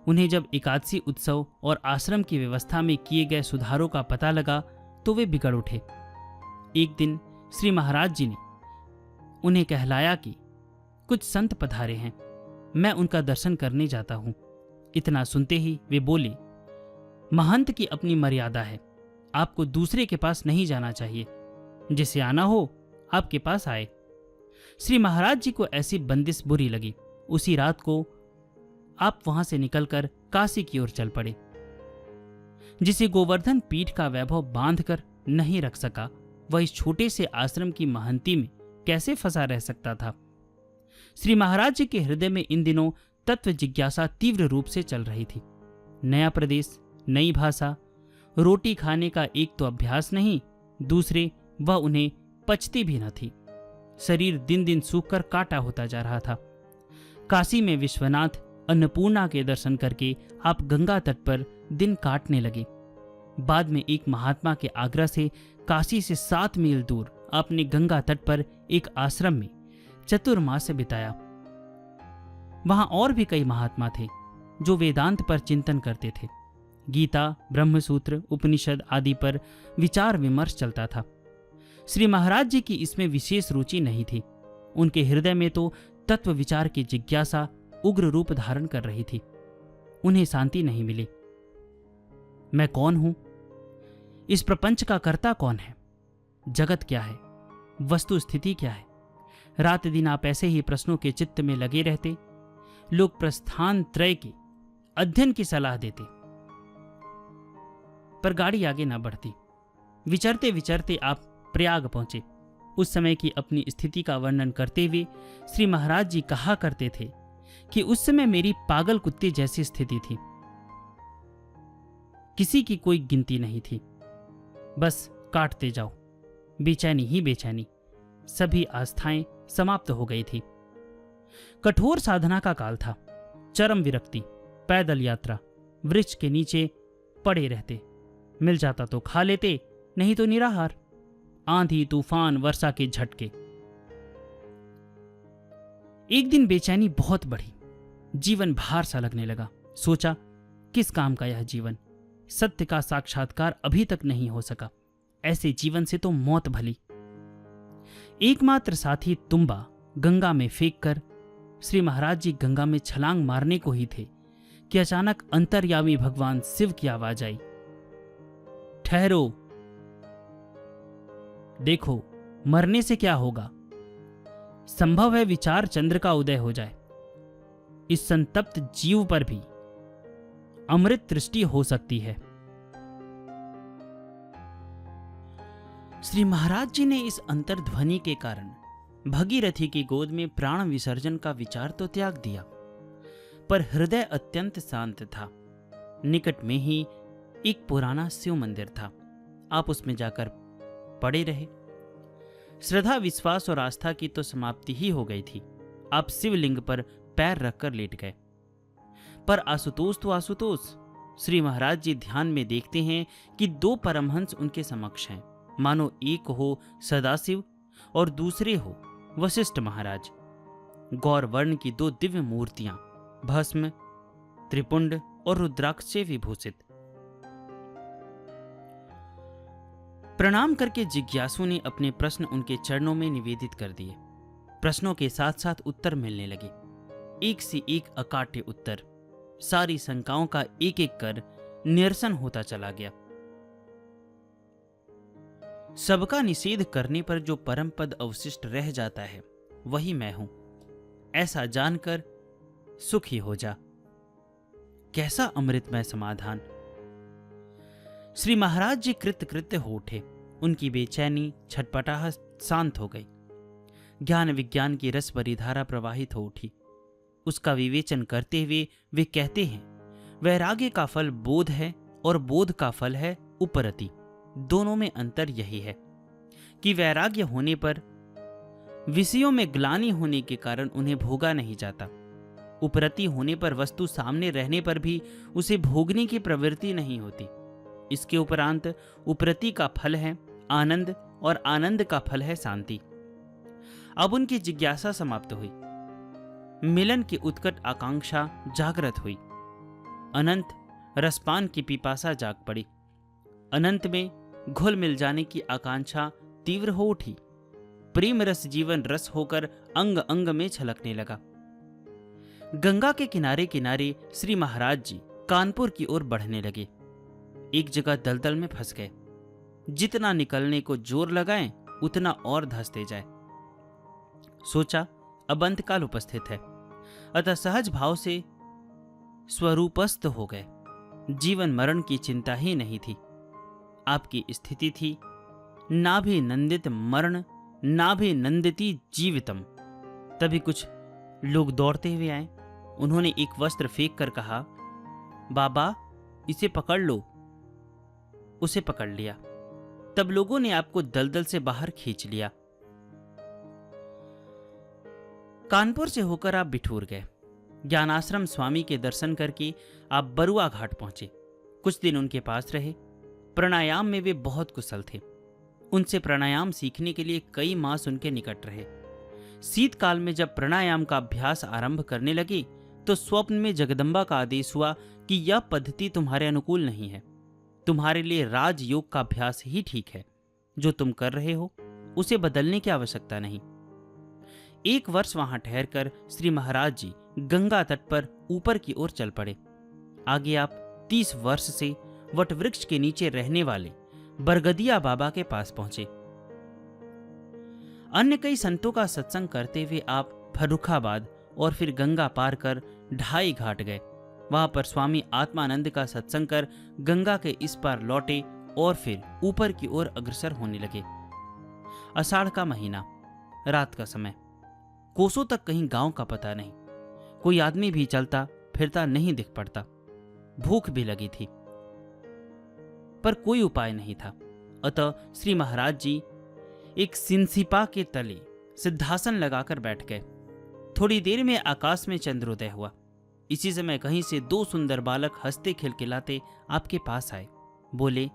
उन्हें जब एकादशी उत्सव और आश्रम की व्यवस्था में किए गए सुधारों का पता लगा तो वे बिगड़ उठे। एक दिन श्री महाराज जी ने उन्हें कहलाया कि कुछ संत पधारे हैं, मैं उनका दर्शन करने जाता हूं। इतना सुनते ही वे बोले, महंत की अपनी मर्यादा है, आपको दूसरे के पास नहीं जाना चाहिए। जिसे आना हो आपके पास आए। श्री महाराज जी को ऐसी बंदिश बुरी लगी। उसी रात को आप वहां से निकलकर काशी की ओर चल पड़े। जिसे गोवर्धन पीठ का वैभव बांध कर नहीं रख सका, वह इस छोटे से आश्रम की महंती में कैसे फंसा रह सकता था? श्री महाराज जी के हृदय में इन दिनों तत्व जिज्ञासा तीव्र रूप से चल रही थी। नया प्रदेश, नई भाषा, रोटी खाने का एक तो अभ्यास नहीं, दूसरे वह उन्हें पचती भी न थी। शरीर दिन दिन सूखकर काटा होता जा रहा था। काशी में विश्वनाथ, अन्नपूर्णा के दर्शन करके आप गंगा तट पर दिन काटने लगे। बाद में एक महात्मा के आग्रह से काशी से 7 मील दूर आपने गंगा तट पर एक आश्रम में चतुर्मास बिताया। वहां और भी कई महात्मा थे जो वेदांत पर चिंतन करते थे। गीता, ब्रह्मसूत्र, उपनिषद आदि पर विचार विमर्श चलता था। श्री महाराज जी की इसमें विशेष रुचि नहीं थी। उनके हृदय में तो तत्व विचार की जिज्ञासा उग्र रूप धारण कर रही थी। उन्हें शांति नहीं मिली। मैं कौन हूं? इस प्रपंच का कर्ता कौन है? जगत क्या है? वस्तु स्थिति क्या है? रात दिन आप ऐसे ही प्रश्नों के चित्त में लगे रहते। लोग प्रस्थान त्रय के अध्ययन की सलाह देते, पर गाड़ी आगे ना बढ़ती। विचरते विचरते आप प्रयाग पहुंचे। उस समय की अपनी स्थिति का वर्णन करते हुए श्री महाराज जी कहा करते थे कि उस समय मेरी पागल कुत्ते जैसी स्थिति थी। किसी की कोई गिनती नहीं थी। बस काटते जाओ, बेचैनी ही बेचैनी। सभी आस्थाएं समाप्त हो गई थी। कठोर साधना का काल था। चरम विरक्ति, पैदल यात्रा, वृक्ष के नीचे पड़े रहते। मिल जाता तो खा लेते, नहीं तो निराहार। आंधी, तूफान, वर्षा के झटके। एक दिन बेचैनी बहुत बढ़ी। जीवन भार सा लगने लगा। सोचा, किस काम का यह जीवन? सत्य का साक्षात्कार अभी तक नहीं हो सका। ऐसे जीवन से तो मौत भली। एकमात्र साथी तुम्बा गंगा में फेंक कर श्री महाराज जी गंगा में छलांग मारने को ही थे कि अचानक अंतर्यामी भगवान शिव की आवाज आई, ठहरो, देखो, मरने से क्या होगा? संभव है विचार चंद्र का उदय हो जाए। इस संतप्त जीव पर भी अमृत दृष्टि हो सकती है। श्री महाराज जी ने इस अंतर्ध्वनि के कारण भगीरथी की गोद में प्राण विसर्जन का विचार तो त्याग दिया, पर हृदय अत्यंत शांत था। निकट में ही एक पुराना शिव मंदिर था। आप उसमें जाकर पड़े रहे। श्रद्धा, विश्वास और आस्था की तो समाप्ति ही हो गई थी। आप शिवलिंग पर पैर रखकर लेट गए। पर आशुतोष तो आशुतोष। श्री महाराज जी ध्यान में देखते हैं कि 2 परमहंस उनके समक्ष हैं, मानो एक हो सदाशिव और दूसरे हो वशिष्ठ महाराज। गौर वर्ण की 2 दिव्य मूर्तियां, भस्म, त्रिपुंड और रुद्राक्ष से विभूषित। प्रणाम करके जिज्ञासु ने अपने प्रश्न उनके चरणों में निवेदित कर दिए। प्रश्नों के साथ साथ उत्तर मिलने लगे, एक से एक अकाट्य उत्तर। सारी शंकाओं का एक एक कर निरसन होता चला गया। सबका निषेध करने पर जो परम पद अवशिष्ट रह जाता है, वही मैं हूं। ऐसा जानकर सुखी हो जा। कैसा अमृतमय समाधान! श्री महाराज जी कृतकृत्य हो उठे। उनकी बेचैनी, छटपटाहट शांत हो गई। ज्ञान विज्ञान की रस भरी धारा प्रवाहित हो उठी। उसका विवेचन करते हुए वे कहते हैं, वैराग्य का फल बोध है और बोध का फल है उपरति। दोनों में अंतर यही है कि वैराग्य होने पर विषयों में ग्लानि होने के कारण उन्हें भोगा नहीं जाता। उपरति होने पर वस्तु सामने रहने पर भी उसे भोगने की प्रवृत्ति नहीं होती। इसके उपरांत उपरति का फल है आनंद और आनंद का फल है शांति। अब उनकी जिज्ञासा समाप्त हुई। मिलन की उत्कट आकांक्षा जागृत हुई। अनंत रसपान की पिपासा जाग पड़ी। अनंत में घुल मिल जाने की आकांक्षा तीव्र हो उठी। प्रेम रस जीवन रस होकर अंग अंग में छलकने लगा। गंगा के किनारे किनारे श्री महाराज जी कानपुर की ओर बढ़ने लगे। एक जगह दलदल में फंस गए। जितना निकलने को जोर लगाएं, उतना और धंसते जाए। सोचा, अब अंतकाल उपस्थित है, अतः सहज भाव से स्वरूपस्थ हो गए। जीवन मरण की चिंता ही नहीं थी। आपकी स्थिति थी नाभिनंदित मरण नाभिनंदिती जीवितम। तभी कुछ लोग दौड़ते हुए आए। उन्होंने एक वस्त्र फेंक कर कहा, बाबा इसे पकड़ लो। उसे पकड़ लिया। तब लोगों ने आपको दलदल से बाहर खींच लिया। कानपुर से होकर आप बिठूर गए। ज्ञानाश्रम स्वामी के दर्शन करके आप बरुआ घाट पहुंचे। कुछ दिन उनके पास रहे। प्राणायाम में वे बहुत कुशल थे। उनसे प्राणायाम सीखने के लिए कई मास उनके निकट रहे। शीतकाल में जब प्राणायाम का अभ्यास आरंभ करने लगे तो स्वप्न में जगदम्बा का आदेश हुआ कि यह पद्धति तुम्हारे अनुकूल नहीं है। तुम्हारे लिए राजयोग का अभ्यास ही ठीक है। जो तुम कर रहे हो उसे बदलने की आवश्यकता नहीं। 1 वर्ष वहां ठहरकर श्री महाराज जी गंगा तट पर ऊपर की ओर चल पड़े। आगे आप 30 वर्ष से वटवृक्ष के नीचे रहने वाले बरगदिया बाबा के पास पहुंचे। अन्य कई संतों का सत्संग करते हुए आप फर्रुखाबाद और फिर गंगा पार कर ढाई घाट गए। वहां पर स्वामी आत्मानंद का सत्संग कर गंगा के इस पार लौटे और फिर ऊपर की ओर अग्रसर होने लगे। आषाढ़ का महीना, रात का समय। कोसों तक कहीं गांव का पता नहीं। कोई आदमी भी चलता फिरता नहीं दिख पड़ता। भूख भी लगी थी पर कोई उपाय नहीं था। अतः श्री महाराज जी एक सिंसिपा के तले सिद्धासन लगाकर बैठ गए। थोड़ी देर में आकाश में चंद्रोदय हुआ। इसी समय कहीं से 2 सुंदर बालक हंसते खिलखिलाते आपके पास आए। बोले,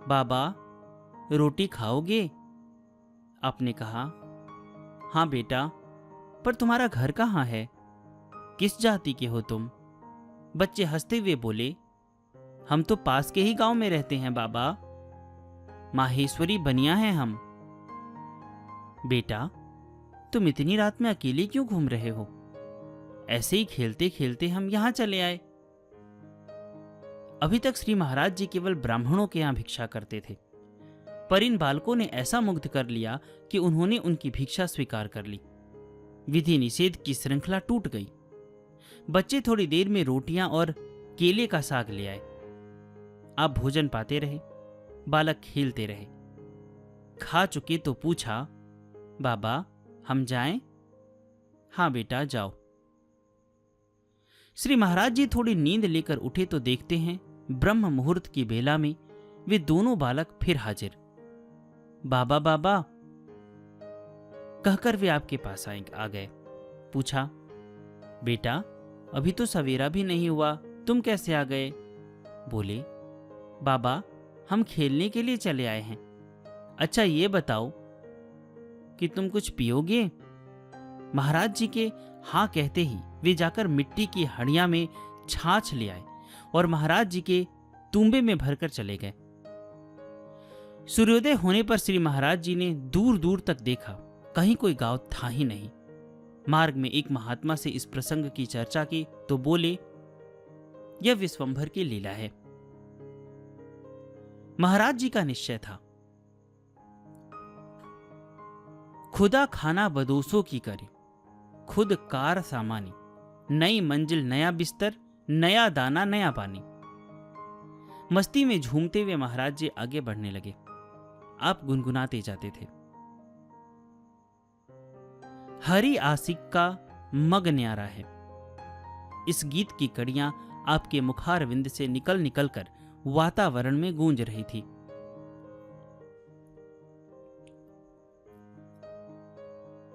बाबा रोटी खाओगे? आपने कहा, हाँ बेटा, पर तुम्हारा घर कहाँ है? किस जाति के हो तुम? बच्चे हंसते हुए बोले, हम तो पास के ही गांव में रहते हैं बाबा, माहेश्वरी बनिया हैं हम। बेटा तुम इतनी रात में अकेले क्यों घूम रहे हो? ऐसे ही खेलते खेलते हम यहां चले आए। अभी तक श्री महाराज जी केवल ब्राह्मणों के यहां भिक्षा करते थे, पर इन बालकों ने ऐसा मुग्ध कर लिया कि उन्होंने उनकी भिक्षा स्वीकार कर ली। विधि निषेध की श्रृंखला टूट गई। बच्चे थोड़ी देर में रोटियां और केले का साग ले आए। आप भोजन पाते रहे। बालक खेलते रहे। खा चुके तो पूछा, बाबा हम जाएं? हाँ बेटा जाओ। श्री महाराज जी थोड़ी नींद लेकर उठे तो देखते हैं ब्रह्म मुहूर्त की बेला में वे दोनों बालक फिर हाजिर। बाबा बाबा कहकर वे आपके पास आ गए। पूछा, बेटा अभी तो सवेरा भी नहीं हुआ, तुम कैसे आ गए? बोले, बाबा हम खेलने के लिए चले आए हैं। अच्छा ये बताओ कि तुम कुछ पियोगे? महाराज जी के हाँ कहते ही वे जाकर मिट्टी की हड़िया में छाछ ले आए और महाराज जी के तूंबे में भरकर चले गए। सूर्योदय होने पर श्री महाराज जी ने दूर दूर तक देखा, कहीं कोई गांव था ही नहीं। मार्ग में एक महात्मा से इस प्रसंग की चर्चा की तो बोले, यह विश्वंभर की लीला है। महाराज जी का निश्चय था, खुदा खाना बदोसों की करे, खुद कार सामानी, नई मंजिल नया बिस्तर, नया दाना नया पानी। मस्ती में झूमते हुए महाराज जी आगे बढ़ने लगे। आप गुनगुनाते जाते थे, हरि आशिक का मग न्यारा है। इस गीत की कड़ियां आपके मुखारविंद से निकल निकल कर वातावरण में गूंज रही थी।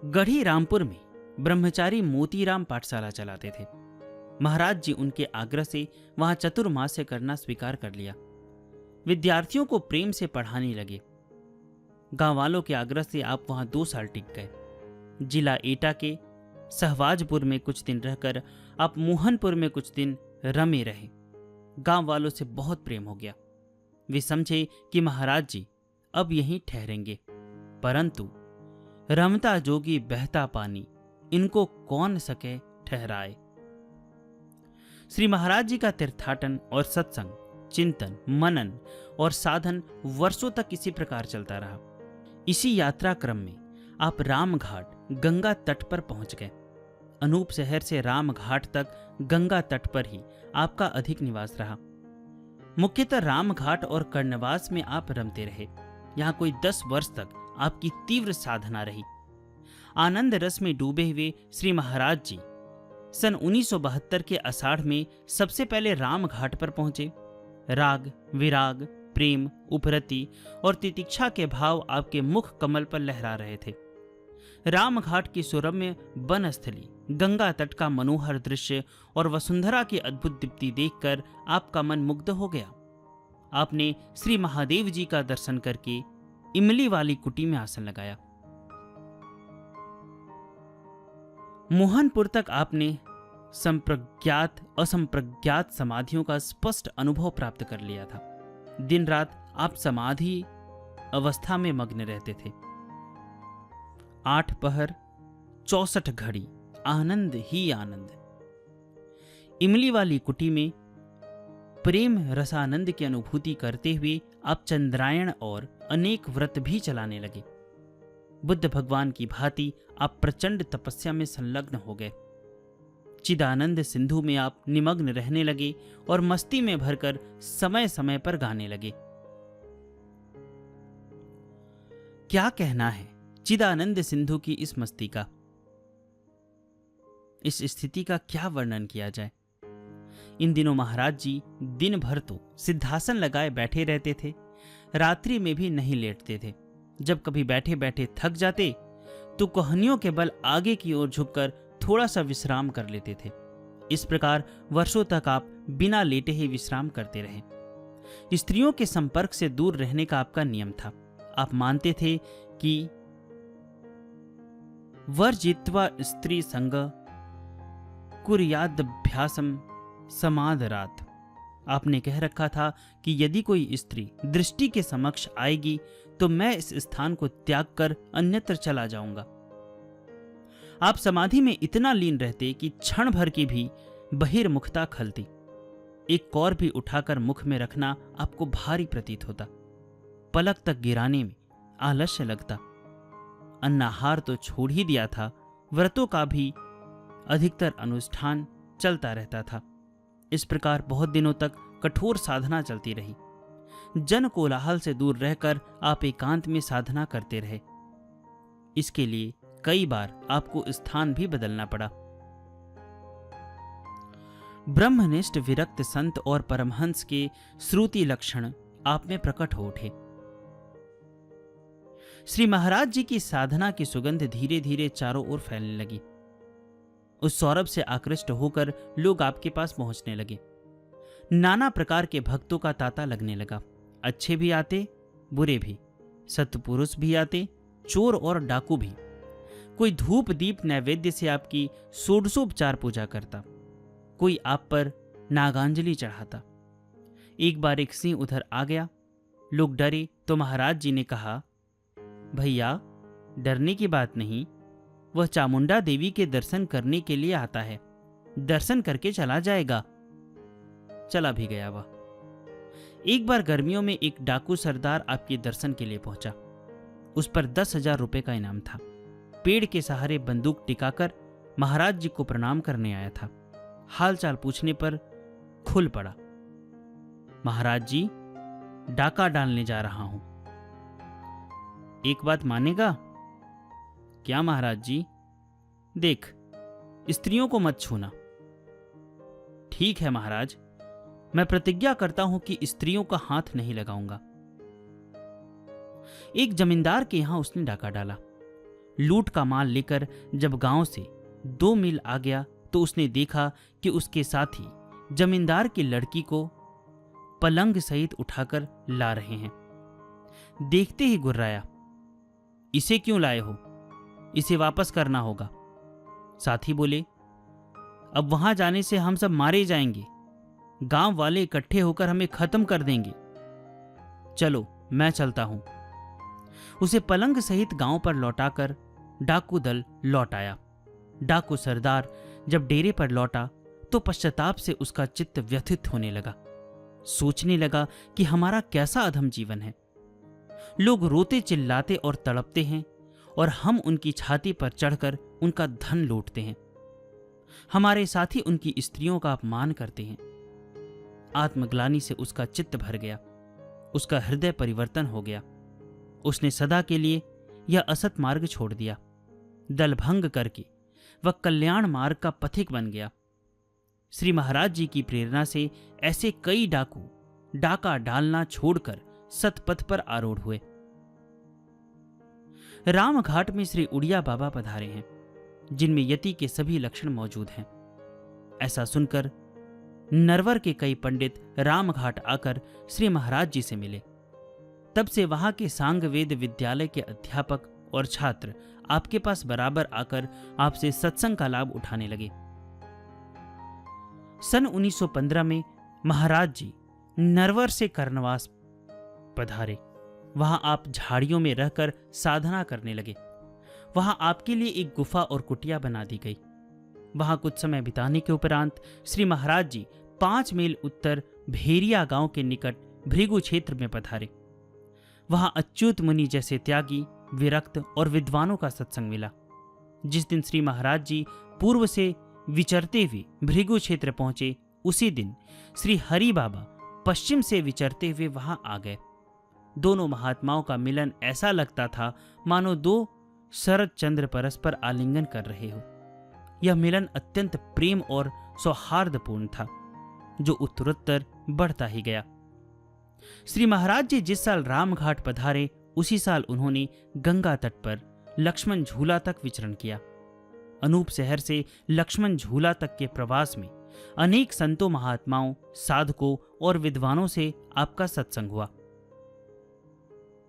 गढ़ी रामपुर में ब्रह्मचारी मोतीराम पाठशाला चलाते थे। महाराज जी उनके आग्रह से वहां चतुर्मास्य करना स्वीकार कर लिया। विद्यार्थियों को प्रेम से पढ़ाने लगे। गांव वालों के आग्रह से आप वहां 2 साल टिक गए। जिला एटा के सहवाजपुर में कुछ दिन रहकर आप मोहनपुर में कुछ दिन रमे रहे। गांव वालों से बहुत प्रेम हो गया। वे समझे कि महाराज जी अब यहीं ठहरेंगे, परंतु रमता जोगी बहता पानी, इनको कौन सके ठहराए। श्री महाराज जी का तीर्थाटन और सत्संग, चिंतन, मनन और साधन वर्षों तक इसी प्रकार चलता रहा। इसी यात्रा क्रम में आप रामघाट गंगा तट पर पहुंच गए। अनूप शहर से रामघाट तक गंगा तट पर ही आपका अधिक निवास रहा। मुख्यतः रामघाट और कर्णवास में आप रमते रहे। यहाँ कोई 10 वर्ष तक आपकी तीव्र साधना रही। आनंद रस में डूबे हुए श्री महाराज जी सन 1972 के आषाढ़ में सबसे पहले राम घाट पर पहुंचे। राग, विराग, प्रेम, उपरति और तितिक्षा के भाव आपके मुख कमल पर लहरा रहे थे। राम घाट की सुरम्य वनस्थली, गंगा तट का मनोहर दृश्य और वसुंधरा की अद्भुत दीप्ति देखकर आपका मन मुग्ध हो गया। आपने श्री महादेव जी का दर्शन करके इमली वाली कुटी में आसन लगाया। मोहनपुर तक आपने संप्रज्ञात असंप्रज्ञात समाधियों का स्पष्ट अनुभव प्राप्त कर लिया था। दिन रात आप समाधि अवस्था में मग्न रहते थे। 8 पहर 64 घड़ी आनंद ही आनंद। इमली वाली कुटी में प्रेम रसानंद की अनुभूति करते हुए आप चंद्रायण और अनेक व्रत भी चलाने लगे। बुद्ध भगवान की भांति आप प्रचंड तपस्या में संलग्न हो गए। चिदानंद सिंधु में आप निमग्न रहने लगे और मस्ती में भरकर समय समय पर गाने लगे। क्या कहना है चिदानंद सिंधु की इस मस्ती का। इस स्थिति का क्या वर्णन किया जाए। इन दिनों महाराज जी दिन भर तो सिद्धासन लगाए बैठे रहते थे, रात्रि में भी नहीं लेटते थे। जब कभी बैठे बैठे थक जाते तो कोहनियों के बल आगे की ओर झुककर थोड़ा सा विश्राम कर लेते थे। इस प्रकार वर्षों तक आप बिना लेटे ही विश्राम करते रहे। स्त्रियों के संपर्क से दूर रहने का आपका नियम था। आप मानते थे कि वर्जित्वा स्त्री संग कुर्यादभ्यासम समादरात। आपने कह रखा था कि यदि कोई स्त्री दृष्टि के समक्ष आएगी तो मैं इस स्थान को त्याग कर अन्यत्र चला जाऊंगा। आप समाधि में इतना लीन रहते कि क्षण भर की भी बहिर्मुखता खलती। एक कौर भी उठाकर मुख में रखना आपको भारी प्रतीत होता। पलक तक गिराने में आलस्य लगता। अन्नाहार तो छोड़ ही दिया था, व्रतों का भी अधिकतर अनुष्ठान चलता रहता था। इस प्रकार बहुत दिनों तक कठोर साधना चलती रही। जन कोलाहल से दूर रहकर आप एकांत में साधना करते रहे। इसके लिए कई बार आपको स्थान भी बदलना पड़ा। ब्रह्मनिष्ठ विरक्त संत और परमहंस के श्रुति लक्षण आप में प्रकट हो उठे। श्री महाराज जी की साधना की सुगंध धीरे धीरे चारों ओर फैलने लगी। उस सौरभ से आकृष्ट होकर लोग आपके पास पहुंचने लगे। नाना प्रकार के भक्तों का तांता लगने लगा। अच्छे भी आते, बुरे भी, सत्पुरुष भी आते, चोर और डाकू भी। कोई धूप दीप नैवेद्य से आपकी षोडशोपचार पूजा करता, कोई आप पर नागांजलि चढ़ाता। एक बार एक सिंह उधर आ गया। लोग डरे तो महाराज जी ने कहा, भैया डरने की बात नहीं, वह चामुंडा देवी के दर्शन करने के लिए आता है, दर्शन करके चला जाएगा। चला भी गया वह। एक बार गर्मियों में एक डाकू सरदार आपके दर्शन के लिए पहुंचा। उस पर 10,000 रुपए का इनाम था। पेड़ के सहारे बंदूक टिकाकर महाराज जी को प्रणाम करने आया था। हालचाल पूछने पर खुल पड़ा, महाराज जी डाका डालने जा रहा हूं। एक बात मानेगा? क्या महाराज जी? देख, स्त्रियों को मत छूना। ठीक है महाराज, मैं प्रतिज्ञा करता हूं कि स्त्रियों का हाथ नहीं लगाऊंगा। एक जमींदार के यहां उसने डाका डाला। लूट का माल लेकर जब गांव से 2 मील आ गया तो उसने देखा कि उसके साथी जमींदार की लड़की को पलंग सहित उठाकर ला रहे हैं। देखते ही गुर्राया, इसे क्यों लाए हो? इसे वापस करना होगा। साथी बोले, अब वहां जाने से हम सब मारे जाएंगे, गांव वाले इकट्ठे होकर हमें खत्म कर देंगे। चलो मैं चलता हूं। उसे पलंग सहित गांव पर लौटाकर डाकू दल लौट आया। डाकू सरदार जब डेरे पर लौटा तो पश्चाताप से उसका चित्त व्यथित होने लगा। सोचने लगा कि हमारा कैसा अधम जीवन है। लोग रोते चिल्लाते और तड़पते हैं और हम उनकी छाती पर चढ़कर उनका धन लूटते हैं। हमारे साथी उनकी स्त्रियों का अपमान करते हैं। आत्मग्लानि से उसका चित्त भर गया। उसका हृदय परिवर्तन हो गया। उसने सदा के लिए यह असत मार्ग छोड़ दिया। दलभंग करके वह कल्याण मार्ग का पथिक बन गया। श्री महाराज जी की प्रेरणा से ऐसे कई डाकू डाका डालना छोड़कर सतपथ पर आरूढ़ हुए। रामघाट में श्री उड़िया बाबा पधारे हैं, जिनमें यति के सभी लक्षण मौजूद हैं। ऐसा सुनकर नरवर के कई पंडित रामघाट आकर श्री महाराज जी से मिले। तब से वहां के सांगवेद विद्यालय के अध्यापक और छात्र आपके पास बराबर आकर आपसे सत्संग का लाभ उठाने लगे। सन 1915 में महाराज जी नरवर से कर्णवास पधारे। वहां आप झाड़ियों में रहकर साधना करने लगे। वहां आपके लिए एक गुफा और कुटिया बना दी गई। वहां कुछ समय बिताने के उपरांत श्री महाराज जी 5 मील उत्तर भेरिया गांव के निकट भृगु क्षेत्र में पधारे। वहां अच्युत मुनि जैसे त्यागी, विरक्त और विद्वानों का सत्संग मिला। जिस दिन श्री महाराज जी पूर्व से विचरते हुए भृगु क्षेत्र पहुंचे, उसी दिन श्री हरि बाबा पश्चिम से विचरते हुए वहां आ गए। दोनों महात्माओं का मिलन ऐसा लगता था मानो दो शरद चंद्र परस्पर आलिंगन कर रहे हो। यह मिलन अत्यंत प्रेम और सौहार्दपूर्ण था, जो उत्तरोत्तर बढ़ता ही गया। श्री महाराज जी जिस साल रामघाट पधारे, उसी साल उन्होंने गंगा तट पर लक्ष्मण झूला तक विचरण किया। अनूप शहर से लक्ष्मण झूला तक के प्रवास में अनेक संतों, महात्माओं, साधकों और विद्वानों से आपका सत्संग हुआ।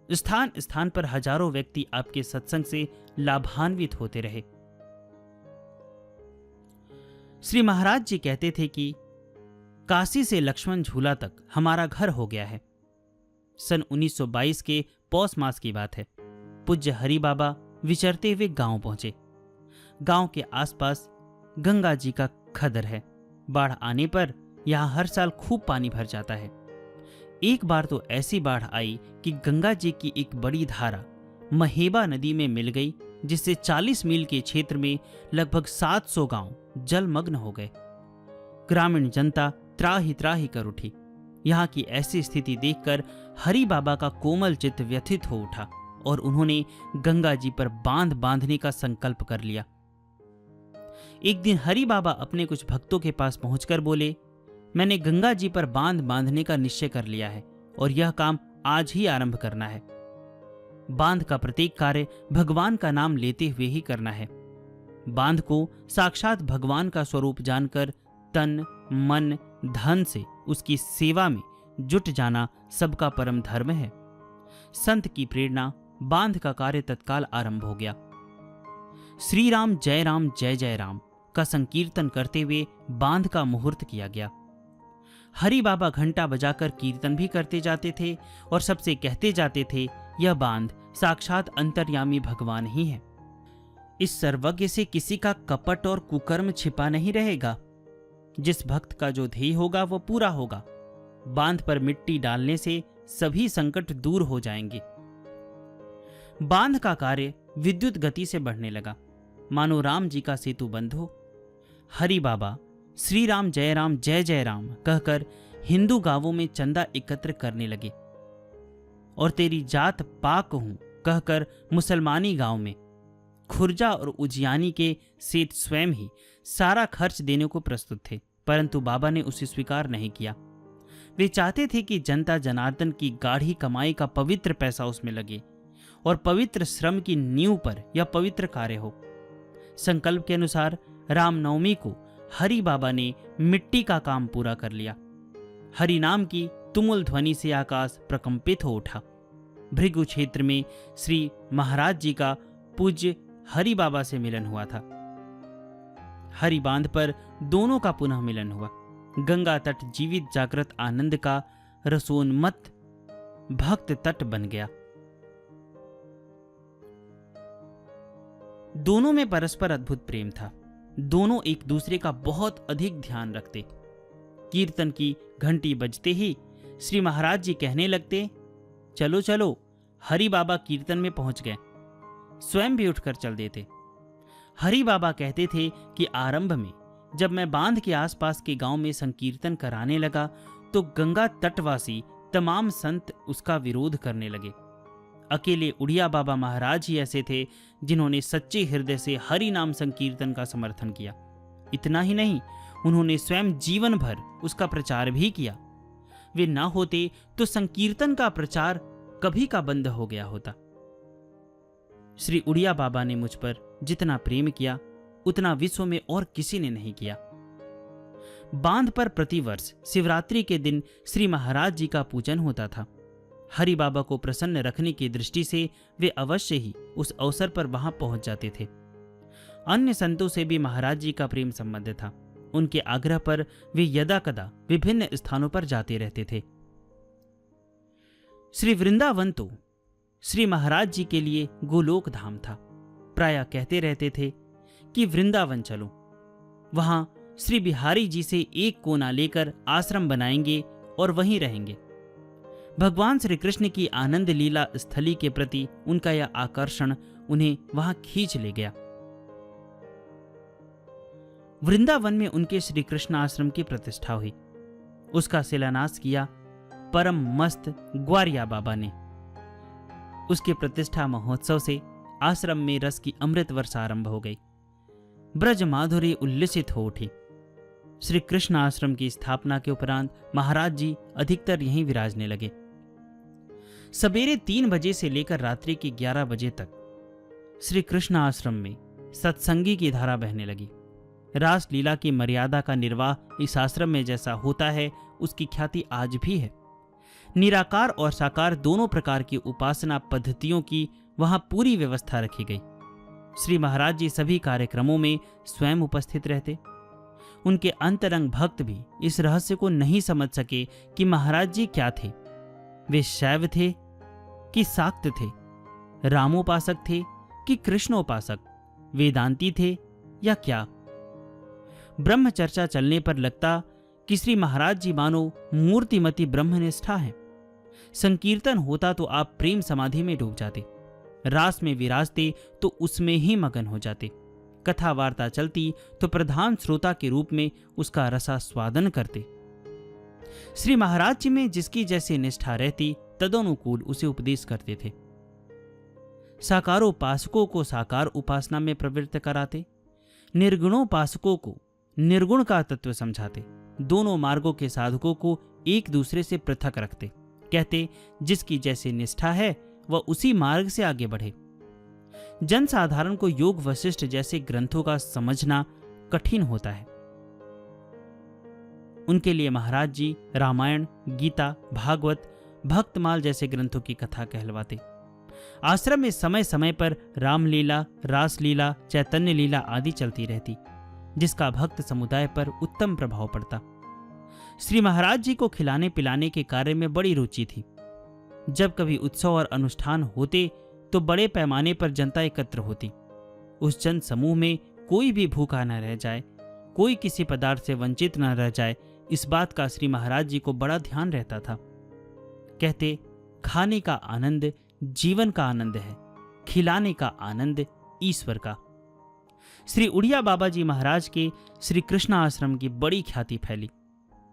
स्थान स्थान पर हजारों व्यक्ति आपके सत्संग से लाभान्वित होते रहे। श्री महाराज जी कहते थे कि काशी से लक्ष्मण झूला तक हमारा घर हो गया है। सन 1922 के पौष मास की बात है। पूज्य हरि बाबा विचरते हुए गांव पहुंचे। गांव के आसपास गंगा जी का खदर है। बाढ़ आने पर यहां हर साल खूब पानी भर जाता है। एक बार तो ऐसी बाढ़ आई कि गंगा जी की एक बड़ी धारा महेबा नदी में मिल गई, जिससे 40 मील के क्षेत्र में लगभग 700 गांव जलमग्न हो गए। ग्रामीण जनता त्राहि त्राहि कर उठी। यहाँ की ऐसी स्थिति देखकर हरि बाबा का कोमल चित्त व्यथित हो उठा और उन्होंने गंगा जी पर बांध बांधने का संकल्प कर लिया। एक दिन हरि बाबा अपने कुछ भक्तों के पास पहुंचकर बोले, मैंने गंगा जी पर बांध बांधने का निश्चय कर लिया है और यह काम आज ही आरंभ करना है। बांध का प्रत्येक कार्य भगवान का नाम लेते हुए ही करना है। बांध को साक्षात भगवान का स्वरूप जानकर तन, मन, धन से उसकी सेवा में जुट जाना सबका परम धर्म है। संत की प्रेरणा, बांध का कार्य तत्काल आरंभ हो गया। श्री राम जय जय राम का संकीर्तन करते हुए बांध का मुहूर्त किया गया। हरि बाबा घंटा बजाकर कीर्तन भी करते जाते थे और सबसे कहते जाते थे, यह बांध साक्षात अंतर्यामी भगवान ही है। इस सर्वज्ञ से किसी का कपट और कुकर्म छिपा नहीं रहेगा। जिस भक्त का जो ध्येय होगा वो पूरा होगा। बांध पर मिट्टी डालने से सभी संकट दूर हो जाएंगे। बांध का कार्य विद्युत गति से बढ़ने लगा, मानो राम जी का सेतु बंद हो। हरि बाबा श्री राम जय जय राम कहकर हिंदू गांवों में चंदा एकत्र करने लगे और तेरी जात पाक हूं कहकर मुसलमानी गांव में खुर्जा और उजियानी के सेठ स्वयं ही सारा खर्च देने को प्रस्तुत थे, परंतु बाबा ने उसे स्वीकार नहीं किया। वे चाहते थे कि जनता जनार्दन की गाढ़ी कमाई का पवित्र पैसा उसमें लगे और पवित्र श्रम की नींव पर यह पवित्र कार्य हो। संकल्प के अनुसार रामनवमी को हरि बाबा ने मिट्टी का काम पूरा कर लिया। हरि नाम की तुमुल ध्वनि से आकाश प्रकंपित हो उठा। भृगु क्षेत्र में श्री महाराज जी का पूज्य हरि बाबा से मिलन हुआ था। हरि बांध पर दोनों का पुनः मिलन हुआ। गंगा तट जीवित जागृत आनंद का रसोन्मत्त भक्त तट बन गया। दोनों में परस्पर अद्भुत प्रेम था। दोनों एक दूसरे का बहुत अधिक ध्यान रखते। कीर्तन की घंटी बजते ही श्री महाराज जी कहने लगते, चलो चलो, हरि बाबा कीर्तन में पहुंच गए। स्वयं भी उठकर चल देते। हरि बाबा कहते थे कि आरंभ में जब मैं बांध के आसपास के गांव में संकीर्तन कराने लगा तो गंगा तटवासी तमाम संत उसका विरोध करने लगे। अकेले उड़िया बाबा महाराज ही ऐसे थे जिन्होंने सच्चे हृदय से हरि नाम संकीर्तन का समर्थन किया। इतना ही नहीं, उन्होंने स्वयं जीवन भर उसका प्रचार भी किया। वे ना होते तो संकीर्तन का प्रचार कभी का बंद हो गया होता। श्री उड़िया बाबा ने मुझ पर जितना प्रेम किया उतना विश्व में और किसी ने नहीं किया। बांध पर प्रतिवर्ष शिवरात्रि के दिन श्री महाराज जी का पूजन होता था। हरि बाबा को प्रसन्न रखने की दृष्टि से वे अवश्य ही उस अवसर पर वहां पहुंच जाते थे। अन्य संतों से भी महाराज जी का प्रेम संबंध था। उनके आग्रह पर वे यदा कदा विभिन्न स्थानों पर जाते रहते थे। श्री वृंदावन तो श्री महाराज जी के लिए गोलोक धाम था। प्रायः कहते रहते थे कि वृंदावन चलो, वहां श्री बिहारी जी से एक कोना लेकर आश्रम बनाएंगे और वहीं रहेंगे। भगवान श्री कृष्ण की आनंद लीला स्थली के प्रति उनका यह आकर्षण उन्हें वहां खींच ले गया। वृंदावन में उनके श्री कृष्ण आश्रम की प्रतिष्ठा हुई। उसका शिलान्यास किया परम मस्त ग्वारिया बाबा ने। उसके प्रतिष्ठा महोत्सव से आश्रम में रस की अमृत वर्षा आरंभ हो गई। ब्रज माधुरी उल्लसित हो उठी। श्री कृष्ण आश्रम की स्थापना के उपरांत महाराज जी अधिकतर यहीं विराजने लगे। सवेरे 3 बजे से लेकर रात्रि के 11 बजे तक श्री कृष्ण आश्रम में सत्संगी की धारा बहने लगी। रास लीला की मर्यादा का निर्वाह इस आश्रम में जैसा होता है उसकी ख्याति आज भी है। निराकार और साकार दोनों प्रकार की उपासना पद्धतियों की वहां पूरी व्यवस्था रखी गई। श्री महाराज जी सभी कार्यक्रमों में स्वयं उपस्थित रहते। उनके अंतरंग भक्त भी इस रहस्य को नहीं समझ सके कि महाराज जी क्या थे। वे शैव थे कि शाक्त थे, रामोपासक थे कि कृष्णोपासक, वेदांती थे या क्या। ब्रह्म चर्चा चलने पर लगता कि श्री महाराज जी मानो मूर्तिमती ब्रह्मनिष्ठा है। संकीर्तन होता तो आप प्रेम समाधि में डूब जाते, रास में विराजते तो उसमें ही मगन हो जाते। कथा वार्ता चलती तो प्रधान श्रोता के रूप में उसका रसास्वादन करते। श्री महाराज जी में जिसकी जैसी निष्ठा रहती तदनुकूल उसे उपदेश करते थे। साकारोपासकों को साकार उपासना में प्रवृत्त कराते, निर्गुणोपासकों को निर्गुण का तत्व समझाते। दोनों मार्गों के साधकों को एक दूसरे से पृथक रखते। कहते जिसकी जैसी निष्ठा है वह उसी मार्ग से आगे बढ़े। जनसाधारण को योग वशिष्ठ जैसे ग्रंथों का समझना कठिन होता है। उनके लिए महाराज जी रामायण, गीता, भागवत, भक्तमाल जैसे ग्रंथों की कथा कहलवाते। आश्रम में समय समय पर रामलीला, रासलीला, चैतन्य लीला आदि चलती रहती, जिसका भक्त समुदाय पर उत्तम प्रभाव पड़ता। श्री महाराज जी को खिलाने पिलाने के कार्य में बड़ी रुचि थी। जब कभी उत्सव और अनुष्ठान होते तो बड़े पैमाने पर जनता एकत्र होती। उस जन समूह में कोई भी भूखा न रह जाए, कोई किसी पदार्थ से वंचित न रह जाए, इस बात का श्री महाराज जी को बड़ा ध्यान रहता था। कहते खाने का आनंद जीवन का आनंद है, खिलाने का आनंद ईश्वर का। श्री उड़िया बाबा जी महाराज के श्री कृष्ण आश्रम की बड़ी ख्याति फैली।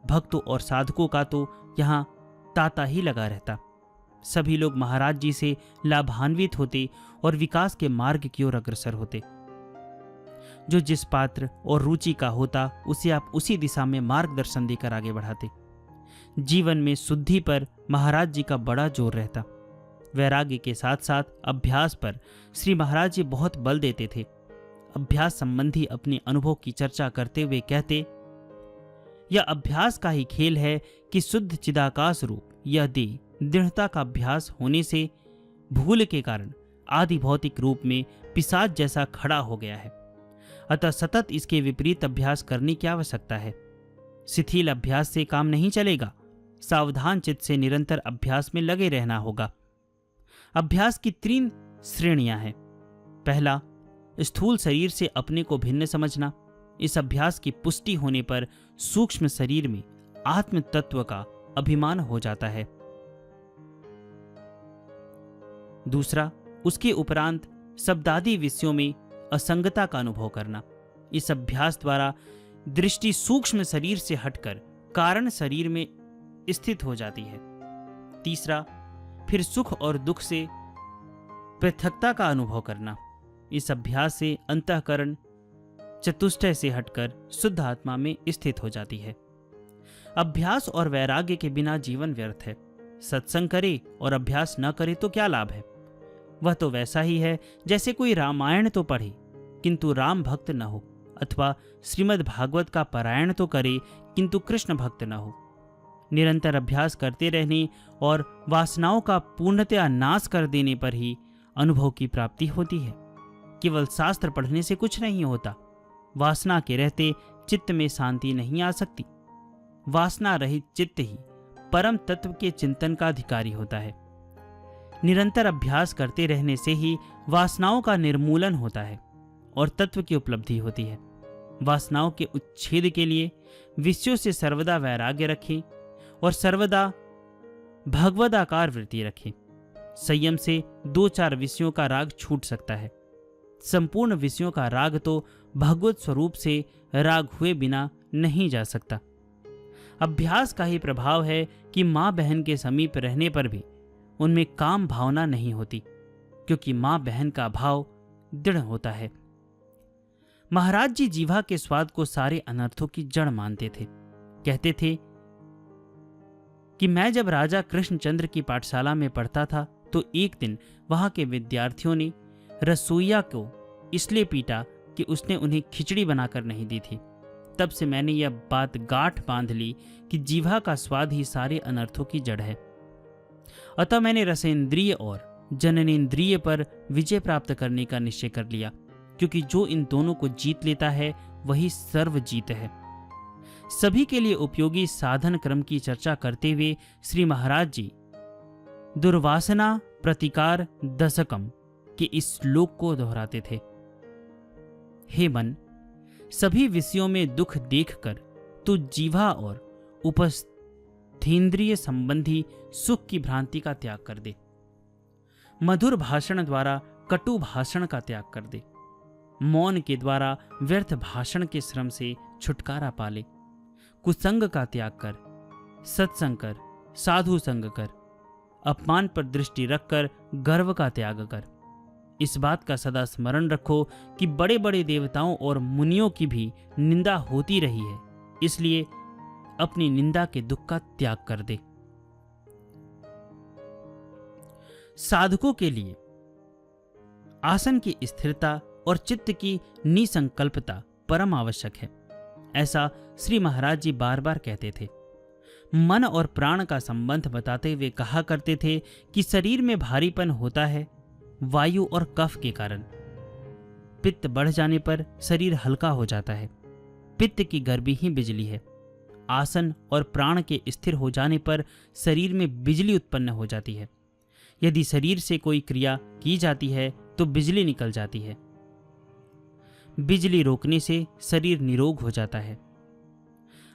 भक्तों और साधकों का तो यहाँ तांता ही लगा रहता। सभी लोग महाराज जी से लाभान्वित होते और विकास के मार्ग की ओर अग्रसर होते। जो जिस पात्र और रुचि का होता उसे आप उसी दिशा में मार्गदर्शन देकर आगे बढ़ाते। जीवन में शुद्धि पर महाराज जी का बड़ा जोर रहता। वैराग्य के साथ साथ अभ्यास पर श्री महाराज जी बहुत बल देते थे। अभ्यास संबंधी अपने अनुभव की चर्चा करते हुए कहते, यह अभ्यास का ही खेल है कि शुद्ध चिदाकाश रूप यह देह दृढ़ता का अभ्यास होने से भूल के कारण आदि भौतिक रूप में पिशाच जैसा खड़ा हो गया है। अतः सतत इसके विपरीत अभ्यास करने की आवश्यकता है। शिथिल अभ्यास से काम नहीं चलेगा। सावधान चित्त से निरंतर अभ्यास में लगे रहना होगा। अभ्यास की 3 श्रेणियां हैं। पहला, स्थूल शरीर से अपने को भिन्न समझना। इस अभ्यास की पुष्टि होने पर सूक्ष्म शरीर में आत्म तत्व का अभिमान हो जाता है। दूसरा, उसके उपरांत शब्दादि विषयों में असंगता का अनुभव करना। इस अभ्यास द्वारा दृष्टि सूक्ष्म शरीर से हटकर कारण शरीर में स्थित हो जाती है। तीसरा, फिर सुख और दुख से पृथकता का अनुभव करना। इस अभ्यास से अंतःकरण चतुष्टय से हटकर शुद्ध आत्मा में स्थित हो जाती है। अभ्यास और वैराग्य के बिना जीवन व्यर्थ है। सत्संग करे और अभ्यास न करे तो क्या लाभ है? वह तो वैसा ही है जैसे कोई रामायण तो पढ़े किंतु राम भक्त न हो, अथवा श्रीमद् भागवत का पारायण तो करे किंतु कृष्ण भक्त न हो। निरंतर अभ्यास करते रहने और वासनाओं का पूर्णतया नाश कर देने पर ही अनुभव की प्राप्ति होती है। केवल शास्त्र पढ़ने से कुछ नहीं होता। वासना के रहते चित्त में शांति नहीं आ सकती। वासना रहित चित्त ही परम तत्व के चिंतन का अधिकारी होता है। निरंतर अभ्यास करते रहने से ही वासनाओं का निर्मूलन होता है और तत्व की उपलब्धि होती है। वासनाओं के उच्छेद के लिए विषयों से सर्वदा वैराग्य रखें और सर्वदा भगवदाकार वृत्ति रखें। संयम से 2-4 विषयों का राग छूट सकता है। संपूर्ण विषयों का राग तो भगवत स्वरूप से राग हुए बिना नहीं जा सकता। अभ्यास का ही प्रभाव है कि माँ बहन के समीप रहने पर भी उनमें काम भावना नहीं होती, क्योंकि माँ बहन का भाव दृढ़ होता है। महाराज जी जीवा के स्वाद को सारे अनर्थों की जड़ मानते थे। कहते थे कि मैं जब राजा कृष्णचंद्र की पाठशाला में पढ़ता था तो एक दिन वहां के विद्यार्थियों ने रसोइया को इसलिए पीटा कि उसने उन्हें खिचड़ी बनाकर नहीं दी थी। तब से मैंने यह बात गांठ बांध ली कि जीवा का स्वाद ही सारे अनर्थों की जड़ है। अतः मैंने रसेंद्रिय और जननेन्द्रिय पर विजय प्राप्त करने का निश्चय कर लिया, क्योंकि जो इन दोनों को जीत लेता है वही सर्वजीत है। सभी के लिए उपयोगी साधन क्रम की चर्चा करते हुए श्री महाराज जी दुर्वासना प्रतिकार दशकम के इस श्लोक को दोहराते थे। हे मन, सभी विषयों में दुख देखकर तू जीवा और उपस्थेंद्रिय संबंधी सुख की भ्रांति का त्याग कर दे। मधुर भाषण द्वारा कटु भाषण का त्याग कर दे। मौन के द्वारा व्यर्थ भाषण के श्रम से छुटकारा पाले। कुसंग का त्याग कर, सत्संग कर, साधु संग कर। अपमान पर दृष्टि रखकर गर्व का त्याग कर। इस बात का सदा स्मरण रखो कि बड़े बड़े देवताओं और मुनियों की भी निंदा होती रही है, इसलिए अपनी निंदा के दुख का त्याग कर दे। साधकों के लिए आसन की स्थिरता और चित्त की निसंकल्पता परम आवश्यक है, ऐसा श्री महाराज जी बार बार कहते थे। मन और प्राण का संबंध बताते हुए कहा करते थे कि शरीर में भारीपन होता है वायु और कफ के कारण। पित्त बढ़ जाने पर शरीर हल्का हो जाता है। पित्त की गर्मी ही बिजली है। आसन और प्राण के स्थिर हो जाने पर शरीर में बिजली उत्पन्न हो जाती है। यदि शरीर से कोई क्रिया की जाती है तो बिजली निकल जाती है। बिजली रोकने से शरीर निरोग हो जाता है।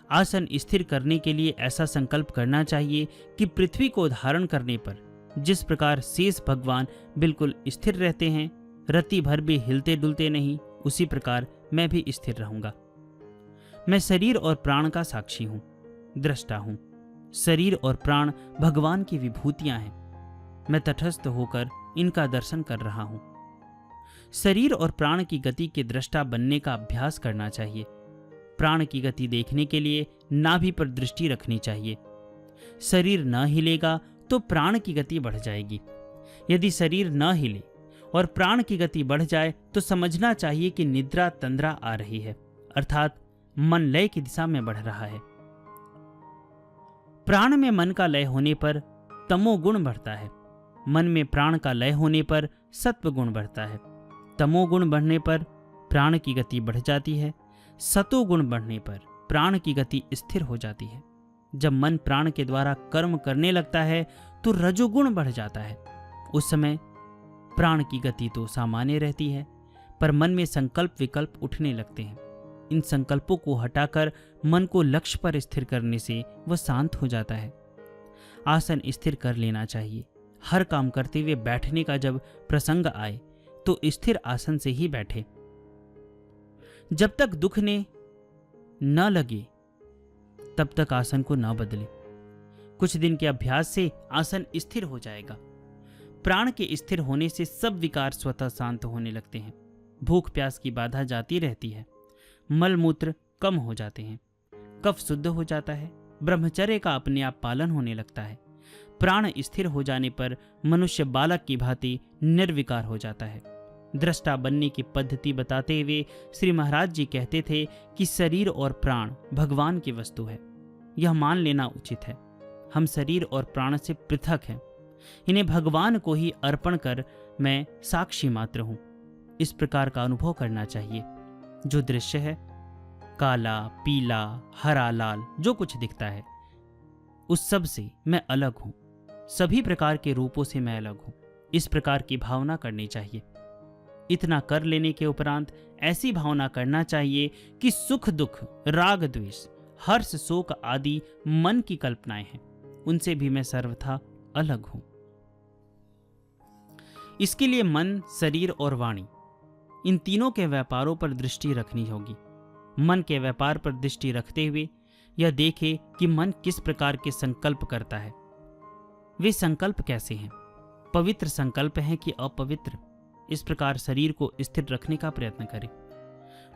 आसन स्थिर करने के लिए ऐसा संकल्प करना चाहिए कि पृथ्वी को धारण करने पर जिस प्रकार शेष भगवान बिल्कुल स्थिर रहते हैं, रति भर भी हिलते डुलते नहीं, उसी प्रकार मैं भी स्थिर रहूंगा। मैं शरीर और प्राण का साक्षी हूं, दृष्टा हूं। शरीर और प्राण भगवान की विभूतियां हैं। मैं तटस्थ होकर इनका दर्शन कर रहा हूं। शरीर और प्राण की गति के दृष्टा बनने का अभ्यास करना चाहिए। प्राण की गति देखने के लिए नाभि पर दृष्टि रखनी चाहिए। शरीर न हिलेगा तो प्राण की गति बढ़ जाएगी। यदि शरीर न हिले और प्राण की गति बढ़ जाए तो समझना चाहिए कि निद्रा तंद्रा आ रही है, अर्थात मन लय की दिशा में बढ़ रहा है। प्राण में मन का लय होने पर तमोगुण बढ़ता है। मन में प्राण का लय होने पर सत्व गुण बढ़ता है। तमोगुण बढ़ने पर प्राण की गति बढ़ जाती है। सतोगुण बढ़ने पर प्राण की गति स्थिर हो जाती है। जब मन प्राण के द्वारा कर्म करने लगता है तो रजोगुण बढ़ जाता है। उस समय प्राण की गति तो सामान्य रहती है, पर मन में संकल्प विकल्प उठने लगते हैं। इन संकल्पों को हटाकर मन को लक्ष्य पर स्थिर करने से वह शांत हो जाता है। आसन स्थिर कर लेना चाहिए। हर काम करते हुए बैठने का जब प्रसंग आए तो स्थिर आसन से ही बैठे। जब तक दुख ने न लगे तब तक आसन को न बदले। कुछ दिन के अभ्यास से आसन स्थिर हो जाएगा। प्राण के स्थिर होने से सब विकार स्वतः शांत होने लगते हैं। भूख प्यास की बाधा जाती रहती है, मल मूत्र कम हो जाते हैं, कफ शुद्ध हो जाता है, ब्रह्मचर्य का अपने आप पालन होने लगता है। प्राण स्थिर हो जाने पर मनुष्य बालक की भांति निर्विकार हो जाता है। दृष्टा बनने की पद्धति बताते हुए श्री महाराज जी कहते थे कि शरीर और प्राण भगवान की वस्तु है। यह मान लेना उचित है। हम शरीर और प्राण से पृथक हैं। इन्हें भगवान को ही अर्पण कर मैं साक्षी मात्र हूं, इस प्रकार का अनुभव करना चाहिए। जो दृश्य है, काला, पीला, हरा, लाल, जो कुछ दिखता है, उस सब से मैं अलग हूं। सभी प्रकार के रूपों से मैं अलग हूं। इस प्रकार की भावना करनी चाहिए। इतना कर लेने के उपरांत ऐसी भावना करना चाहिए कि सुख दुख, राग द्वेष, हर्ष शोक आदि मन की कल्पनाएं हैं, उनसे भी मैं सर्वथा अलग हूं। इसके लिए मन, शरीर और वाणी, इन तीनों के व्यापारों पर दृष्टि रखनी होगी। मन के व्यापार पर दृष्टि रखते हुए यह देखे कि मन किस प्रकार के संकल्प करता है। वे संकल्प कैसे हैं, पवित्र संकल्प हैं कि अपवित्र। इस प्रकार शरीर को स्थिर रखने का प्रयत्न करें।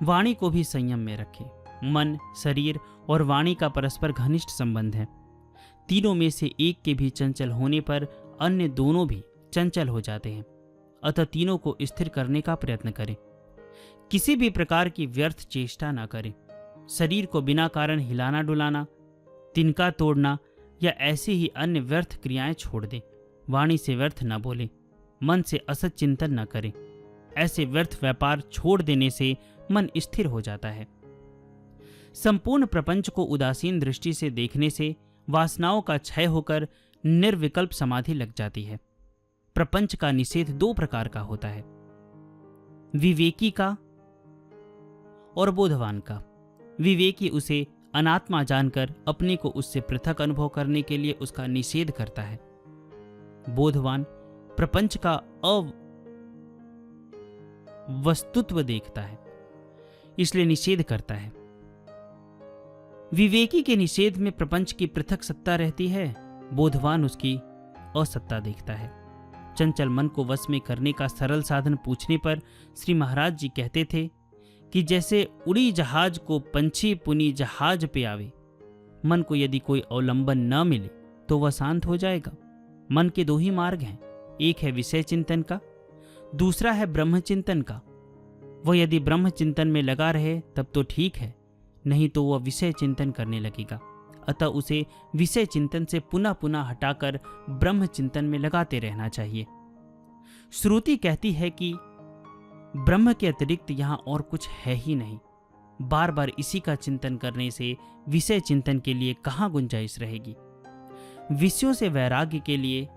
वाणी को भी संयम में रखें। मन, शरीर और वाणी का परस्पर घनिष्ठ संबंध है। तीनों में से एक के भी चंचल होने पर अन्य दोनों भी चंचल हो जाते हैं। अतः तीनों को स्थिर करने का प्रयत्न करें। किसी भी प्रकार की व्यर्थ चेष्टा न करें। शरीर को बिना कारण हिलाना डुलाना, तिनका तोड़ना या ऐसी ही अन्य व्यर्थ क्रियाएं छोड़ दें। वाणी से व्यर्थ न बोलें, मन से असत चिंतन न करें। ऐसे व्यर्थ व्यापार छोड़ देने से मन स्थिर हो जाता है। संपूर्ण प्रपंच को उदासीन दृष्टि से देखने से वासनाओं का क्षय होकर निर्विकल्प समाधि लग जाती है। प्रपंच का निषेध दो प्रकार का होता है, विवेकी का और बोधवान का। विवेकी उसे अनात्मा जानकर अपने को उससे पृथक अनुभव करने के लिए उसका निषेध करता है। बोधवान प्रपंच का अवस्तुत्व देखता है, इसलिए निषेध करता है। विवेकी के निषेध में प्रपंच की पृथक सत्ता रहती है, बोधवान उसकी असत्ता देखता है। चंचल मन को वश में करने का सरल साधन पूछने पर श्री महाराज जी कहते थे कि जैसे उड़ी जहाज को पंछी पुनी जहाज पे आवे, मन को यदि कोई अवलंबन न मिले तो वह शांत हो जाएगा। मन के दो ही मार्ग हैं, एक है विषय चिंतन का, दूसरा है ब्रह्म चिंतन का। वह यदि ब्रह्म चिंतन में लगा रहे तब तो ठीक है, नहीं तो वह विषय चिंतन करने लगेगा। अतः उसे विषय चिंतन से पुनः पुनः हटाकर ब्रह्म चिंतन में लगाते रहना चाहिए। श्रुति कहती है कि ब्रह्म के अतिरिक्त यहाँ और कुछ है ही नहीं। बार बार इसी का चिंतन करने से विषय चिंतन के लिए कहाँ गुंजाइश रहेगी। विषयों से वैराग्य के लिए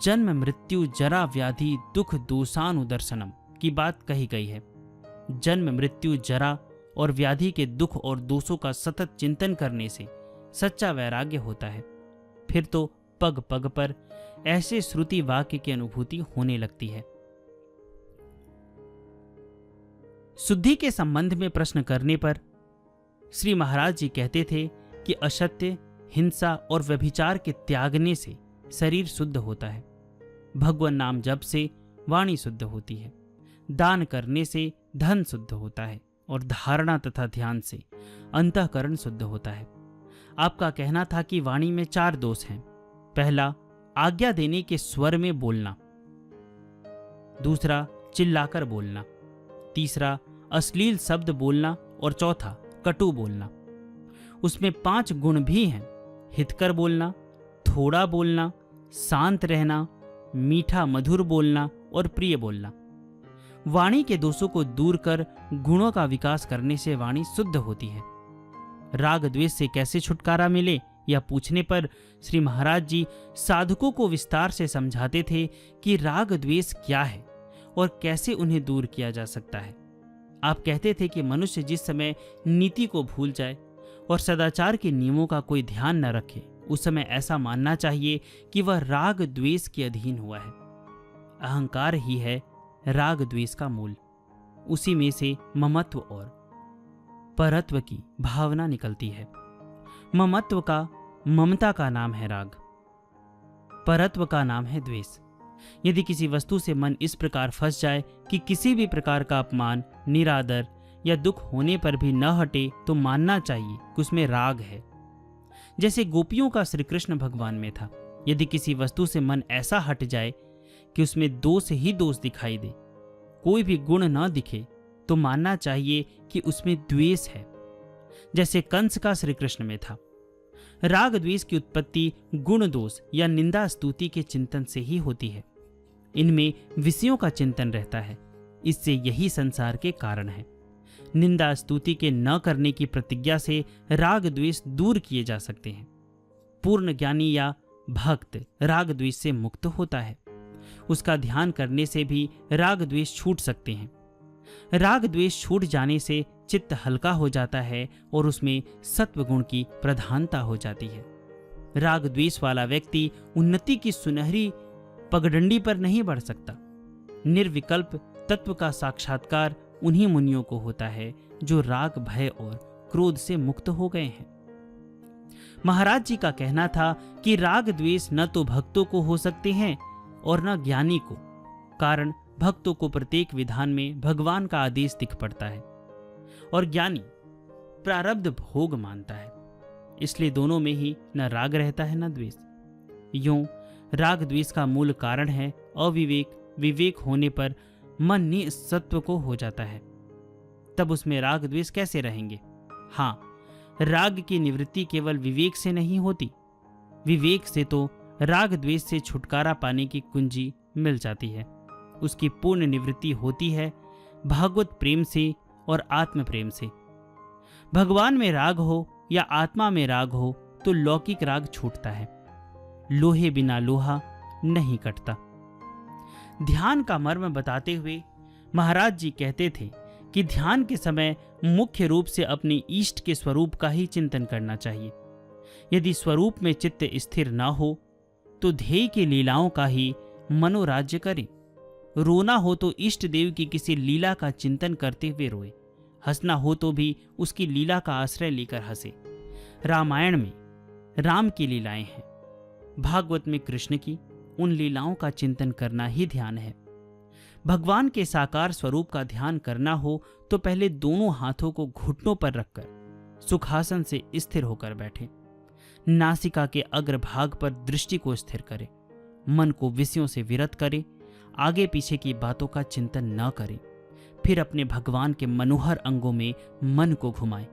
जन्म मृत्यु जरा व्याधि दुख दोषानुदर्शनम की बात कही गई है। जन्म मृत्यु जरा और व्याधि के दुख और दोषों का सतत चिंतन करने से सच्चा वैराग्य होता है। फिर तो पग पग पर ऐसे श्रुति वाक्य की अनुभूति होने लगती है। शुद्धि के संबंध में प्रश्न करने पर श्री महाराज जी कहते थे कि असत्य, हिंसा और व्यभिचार के त्यागने से शरीर शुद्ध होता है। भगवान नाम जप से वाणी शुद्ध होती है। दान करने से धन शुद्ध होता है और धारणा तथा ध्यान से अंतःकरण शुद्ध होता है। आपका कहना था कि वाणी में 4 दोष हैं। पहला, आज्ञा देने के स्वर में बोलना। दूसरा, चिल्लाकर बोलना। तीसरा, अश्लील शब्द बोलना। और चौथा, कटु बोलना। उसमें 5 गुण भी हैं, हितकर बोलना, थोड़ा बोलना, शांत रहना, मीठा मधुर बोलना और प्रिय बोलना। वाणी के दोषों को दूर कर गुणों का विकास करने से वाणी शुद्ध होती है। राग द्वेष से कैसे छुटकारा मिले यह पूछने पर श्री महाराज जी साधकों को विस्तार से समझाते थे कि राग द्वेष क्या है और कैसे उन्हें दूर किया जा सकता है। आप कहते थे कि मनुष्य जिस समय नीति को भूल जाए और सदाचार के नियमों का कोई ध्यान न रखे, उस समय ऐसा मानना चाहिए कि वह राग द्वेष के अधीन हुआ है। अहंकार ही है राग द्वेष का मूल। उसी में से ममत्व और परत्व की भावना निकलती है। ममत्व का, ममता का नाम है राग। परत्व का नाम है द्वेष। यदि किसी वस्तु से मन इस प्रकार फंस जाए कि किसी भी प्रकार का अपमान, निरादर या दुख होने पर भी न हटे, तो मानना चाहिए कि उसमें राग है। जैसे गोपियों का श्री कृष्ण भगवान में था। यदि किसी वस्तु से मन ऐसा हट जाए कि उसमें दोष ही दोष दिखाई दे, कोई भी गुण न दिखे, तो मानना चाहिए कि उसमें द्वेष है। जैसे कंस का श्री कृष्ण में था। राग द्वेष की उत्पत्ति गुण दोष या निंदा स्तुति के चिंतन से ही होती है। इनमें विषयों का चिंतन रहता है। इससे यही संसार के कारण है। निंदा स्तुति के न करने की प्रतिज्ञा से राग द्वेष दूर किए जा सकते हैं। पूर्ण ज्ञानी या भक्त राग द्वेष से मुक्त होता है। उसका ध्यान करने से भी राग द्वेष छूट सकते हैं। राग द्वेष छूट जाने से चित्त हल्का हो जाता है और उसमें सत्व गुण की प्रधानता हो जाती है। राग द्वेष वाला व्यक्ति उन्नति की सुनहरी पगडंडी पर नहीं बढ़ सकता। निर्विकल्प तत्व का साक्षात्कार उन्हीं मुनियों को होता है जो राग, भय और क्रोध से मुक्त हो गए हैं। महाराज जी का कहना था कि राग द्वेष न तो भक्तों को हो सकते हैं और न ज्ञानी को। कारण भक्तों को प्रत्येक विधान में भगवान का आदेश दिख पड़ता है और ज्ञानी प्रारब्ध भोग मानता है। इसलिए दोनों में ही न राग रहता है न द्वेष। यूं राग द्वेष का मूल कारण है अविवेक। विवेक होने पर मन निसत्व को हो जाता है। तब उसमें राग द्वेष कैसे रहेंगे? हाँ, राग की निवृत्ति केवल विवेक से नहीं होती। विवेक से तो राग द्वेष से छुटकारा पाने की कुंजी मिल जाती है। उसकी पूर्ण निवृत्ति होती है भागवत प्रेम से और आत्म प्रेम से। भगवान में राग हो या आत्मा में राग हो तो लौकिक राग छूटता है। लोहे बिना लोहा नहीं कटता। ध्यान का मर्म बताते हुए महाराज जी कहते थे कि ध्यान के समय मुख्य रूप से अपने इष्ट के स्वरूप का ही चिंतन करना चाहिए। यदि स्वरूप में चित्त स्थिर न हो तो ध्येय की लीलाओं का ही मनोराज्य करें। रोना हो तो इष्ट देव की किसी लीला का चिंतन करते हुए रोए। हंसना हो तो भी उसकी लीला का आश्रय लेकर हंसे। रामायण में राम की लीलाएं हैं, भागवत में कृष्ण की। उन लीलाओं का चिंतन करना ही ध्यान है। भगवान के साकार स्वरूप का ध्यान करना हो तो पहले दोनों हाथों को घुटनों पर रखकर सुखासन से स्थिर होकर बैठे। नासिका के अग्रभाग पर दृष्टि को स्थिर करे। मन को विषयों से विरत करे। आगे पीछे की बातों का चिंतन न करे। फिर अपने भगवान के मनोहर अंगों में मन को घुमाए।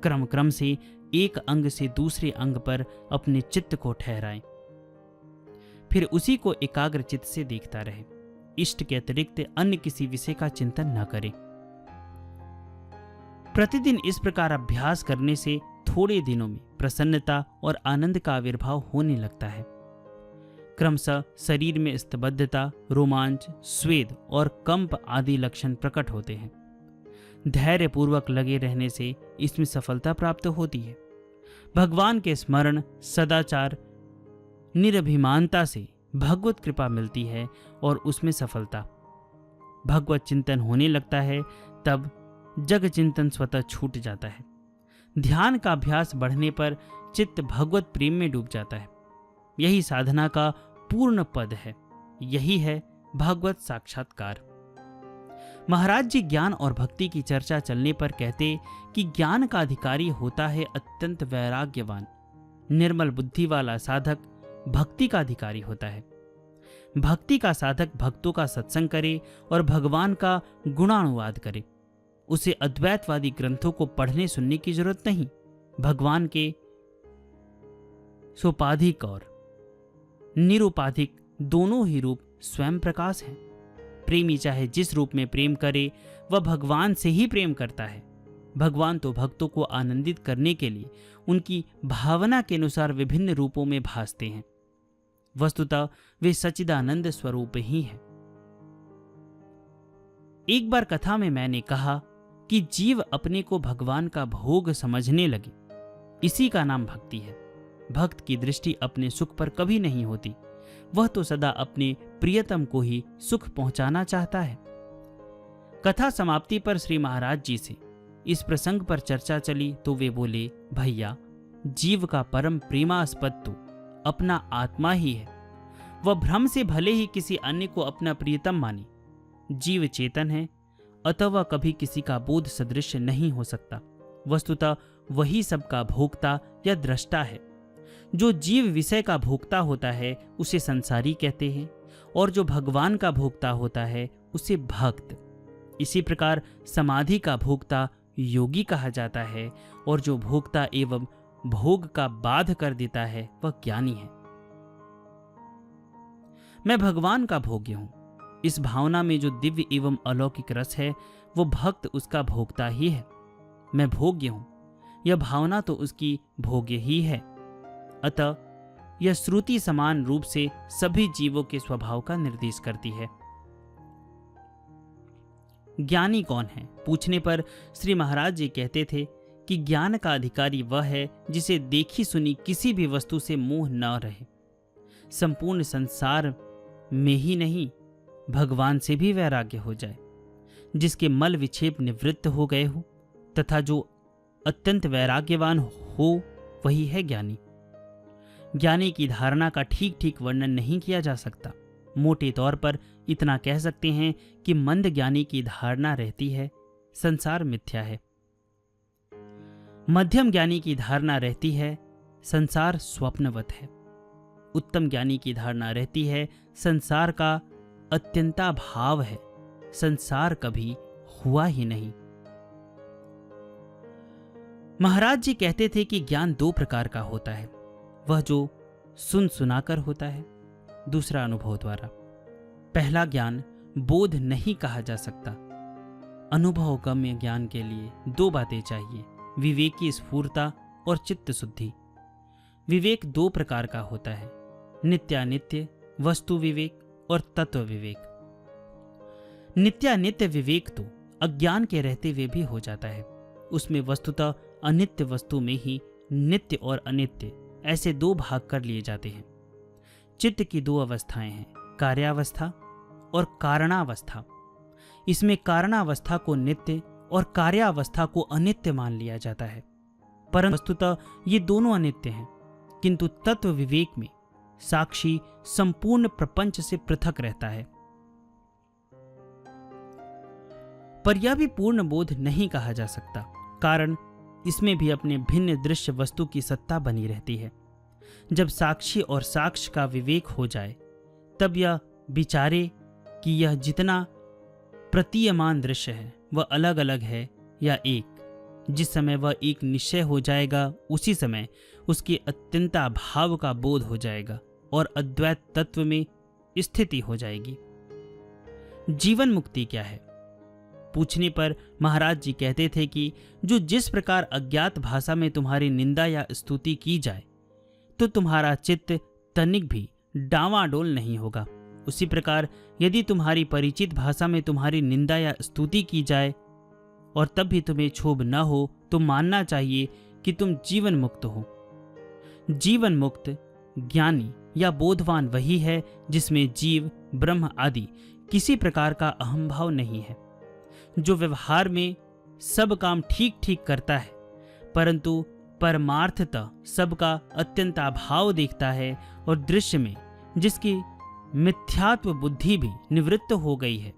क्रम क्रम से एक अंग से दूसरे अंग पर अपने चित्त को ठहराए। फिर उसी को एकाग्र चित्त से देखता रहे। इष्ट के अतिरिक्त अन्य किसी विषय का चिंतन न करे। प्रतिदिन इस प्रकार अभ्यास करने से थोड़े दिनों में प्रसन्नता और आनंद का आविर्भाव होने लगता है। क्रमशः शरीर में स्तब्धता, रोमांच, स्वेद और कंप आदि लक्षण प्रकट होते हैं। धैर्य पूर्वक लगे रहने से इसमें सफलता प्राप्त होती है। भगवान के स्मरण, सदाचार, निरभिमानता से भगवत कृपा मिलती है और उसमें सफलता। भगवत चिंतन होने लगता है, तब जग चिंतन स्वतः छूट जाता है। ध्यान का अभ्यास बढ़ने पर चित्त भगवत प्रेम में डूब जाता है। यही साधना का पूर्ण पद है। यही है भगवत साक्षात्कार। महाराज जी ज्ञान और भक्ति की चर्चा चलने पर कहते कि ज्ञान का अधिकारी होता है अत्यंत वैराग्यवान। निर्मल बुद्धि वाला साधक भक्ति का अधिकारी होता है। भक्ति का साधक भक्तों का सत्संग करे और भगवान का गुणानुवाद करे। उसे अद्वैतवादी ग्रंथों को पढ़ने सुनने की जरूरत नहीं। भगवान के सोपाधिक और निरुपाधिक दोनों ही रूप स्वयं प्रकाश हैं। प्रेमी चाहे जिस रूप में प्रेम करे, वह भगवान से ही प्रेम करता है। भगवान तो भक्तों को आनंदित करने के लिए उनकी भावना के अनुसार विभिन्न रूपों में भासते हैं। वस्तुतः वे सच्चिदानंद स्वरूप ही हैं। एक बार कथा में मैंने कहा कि जीव अपने को भगवान का भोग समझने लगे, इसी का नाम भक्ति है। भक्त की दृष्टि अपने सुख पर कभी नहीं होती। वह तो सदा अपने प्रियतम को ही सुख पहुंचाना चाहता है। कथा समाप्ति पर श्री महाराज जी से इस प्रसंग पर चर्चा चली तो वे बोले, भैया, जीव का परम प्रेमास्पद तो अपना आत्मा ही है वह भ्रम से भले ही किसी अन्य को अपना प्रियतम माने, जीव चेतन है, अतः वह कभी किसी का बोध सदृश नहीं हो सकता। वस्तुतः वही सबका भोक्ता या दृष्टा है। जो जीव विषय का भोक्ता होता है उसे संसारी कहते हैं, और जो भगवान का भोक्ता होता है उसे भक्त। इसी प्रकार समाधि का भोक्ता योगी कहा जाता है, और जो भोक्ता एवं भोग का बाध कर देता है वह ज्ञानी है। मैं भगवान का भोग्य हूं, इस भावना में जो दिव्य एवं अलौकिक रस है वो भक्त उसका भोक्ता ही है। मैं भोग्य हूं, यह भावना तो उसकी भोग्य ही है। अतः यह श्रुति समान रूप से सभी जीवों के स्वभाव का निर्देश करती है। ज्ञानी कौन है पूछने पर श्री महाराज जी कहते थे कि ज्ञान का अधिकारी वह है जिसे देखी सुनी किसी भी वस्तु से मोह न रहे, संपूर्ण संसार में ही नहीं भगवान से भी वैराग्य हो जाए, जिसके मल विक्षेप निवृत्त हो गए हो, तथा जो अत्यंत वैराग्यवान हो वही है ज्ञानी। ज्ञानी की धारणा का ठीक ठीक वर्णन नहीं किया जा सकता। मोटे तौर पर इतना कह सकते हैं कि मंद ज्ञानी की धारणा रहती है संसार मिथ्या है, मध्यम ज्ञानी की धारणा रहती है संसार स्वप्नवत है, उत्तम ज्ञानी की धारणा रहती है संसार का अत्यंता भाव है, संसार कभी हुआ ही नहीं। महाराज जी कहते थे कि ज्ञान दो प्रकार का होता है, वह जो सुन सुनाकर होता है, दूसरा अनुभव द्वारा। पहला ज्ञान बोध नहीं कहा जा सकता। अनुभव गम्य ज्ञान के लिए दो बातें चाहिए, विवेक की स्फूर्ता और चित्त शुद्धि। विवेक दो प्रकार का होता है, नित्यानित्य वस्तु विवेक और तत्व विवेक। नित्यानित्य विवेक तो अज्ञान के रहते हुए भी हो जाता है। उसमें वस्तुतः अनित्य वस्तु में ही नित्य और अनित्य ऐसे दो भाग कर लिए जाते हैं। चित्त की दो अवस्थाएं हैं, कार्यावस्था और कारणावस्था। इसमें कारणावस्था को नित्य और कार्यावस्था को अनित्य मान लिया जाता है, परंतु वस्तुतः ये दोनों अनित्य हैं। किंतु तत्व विवेक में साक्षी संपूर्ण प्रपंच से पृथक रहता है। पर यह भी पूर्ण बोध नहीं कहा जा सकता, कारण इसमें भी अपने भिन्न दृश्य वस्तु की सत्ता बनी रहती है। जब साक्षी और साक्ष्य का विवेक हो जाए तब यह विचारे कि यह जितना प्रतीयमान दृश्य है वह अलग अलग है या एक। जिस समय वह एक निश्चय हो जाएगा उसी समय उसके अत्यंता भाव का बोध हो जाएगा और अद्वैत तत्व में स्थिति हो जाएगी। जीवन मुक्ति क्या है पूछने पर महाराज जी कहते थे कि जो जिस प्रकार अज्ञात भाषा में तुम्हारी निंदा या स्तुति की जाए तो तुम्हारा चित्त तनिक भी डांवाडोल नहीं होगा, उसी प्रकार यदि तुम्हारी परिचित भाषा में तुम्हारी निंदा या स्तुति की जाए और तब भी तुम्हें क्षोभ न हो तो मानना चाहिए कि तुम जीवन मुक्त हो। जीवन मुक्त ज्ञानी या बोधवान वही है जिसमें जीव ब्रह्म आदि किसी प्रकार का अहम भाव नहीं है, जो व्यवहार में सब काम ठीक ठीक करता है परंतु परमार्थतः सबका अत्यंत अभाव देखता है, और दृश्य में जिसकी मिथ्यात्व बुद्धि भी निवृत्त हो गई है।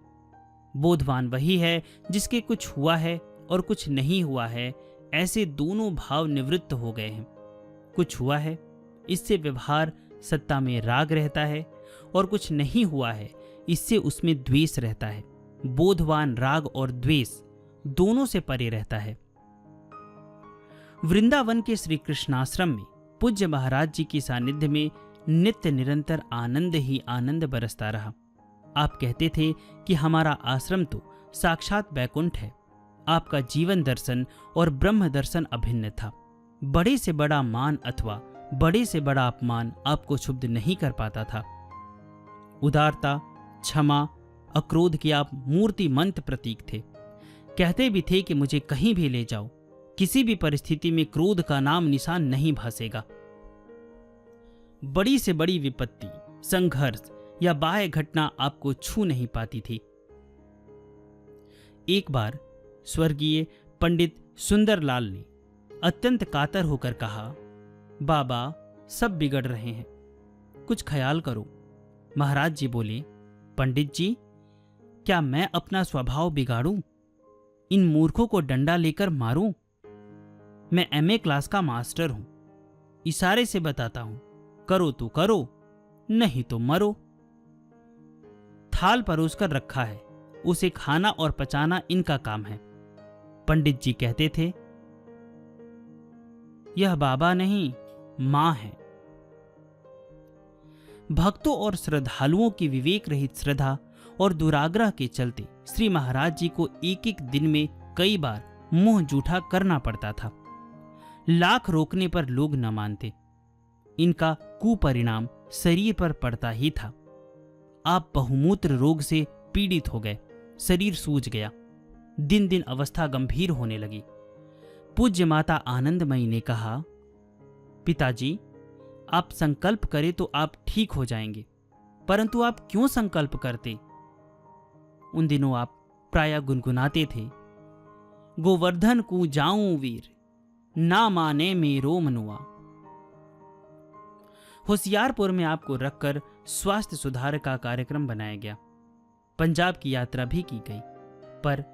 बोधवान वही है जिसके कुछ हुआ है और कुछ नहीं हुआ है, ऐसे दोनों भाव निवृत्त हो गए हैं। कुछ हुआ है इससे व्यवहार सत्ता में राग रहता है, और कुछ नहीं हुआ है इससे उसमें द्वेष रहता है। बोधवान राग और द्वेष दोनों से परे रहता है। वृंदावन के श्री कृष्णाश्रम में पूज्य महाराज जी की सानिध्य में नित्य निरंतर आनंद ही आनंद बरसता रहा। आप कहते थे कि हमारा आश्रम तो साक्षात बैकुंठ है। आपका जीवन दर्शन और ब्रह्म दर्शन अभिन्न था। बड़े से बड़ा मान अथवा बड़े से बड़ा अपमान आपको क्षुब्ध नहीं कर पाता था। उदारता, क्षमा, अक्रोध के आप मूर्तिमंत प्रतीक थे। कहते भी थे कि मुझे कहीं भी ले जाओ, किसी भी परिस्थिति में क्रोध का नाम निशान नहीं भासेगा। बड़ी से बड़ी विपत्ति, संघर्ष या बाह्य घटना आपको छू नहीं पाती थी। एक बार स्वर्गीय पंडित सुंदरलाल ने अत्यंत कातर होकर कहा, बाबा सब बिगड़ रहे हैं, कुछ ख्याल करो। महाराज जी बोले, पंडित जी, क्या मैं अपना स्वभाव बिगाड़ूं? इन मूर्खों को डंडा लेकर मारूं? मैं एमए क्लास का मास्टर हूं, इशारे से बताता हूं, करो तो करो, नहीं तो मरो। थाल परोसकर रखा है, उसे खाना और पचाना इनका काम है। पंडित जी कहते थे, यह बाबा नहीं, मां है। भक्तों और श्रद्धालुओं की विवेक रहित श्रद्धा और दुराग्रह के चलते श्री महाराज जी को एक एक दिन में कई बार मुंह जूठा करना पड़ता था। लाख रोकने पर लोग न मानते। इनका कुपरिणाम शरीर पर पड़ता ही था। आप बहुमूत्र रोग से पीड़ित हो गए, शरीर सूज गया, दिन दिन अवस्था गंभीर होने लगी। पूज्य माता आनंदमयी ने कहा, पिताजी, आप संकल्प करें तो आप ठीक हो जाएंगे, परंतु आप क्यों संकल्प करते? उन दिनों आप प्रायः गुनगुनाते थे, गोवर्धन को जाऊं वीर, ना माने मेरो मनुआ। होशियारपुर में आपको रखकर स्वास्थ्य सुधार का कार्यक्रम बनाया गया। पंजाब की यात्रा भी की गई, पर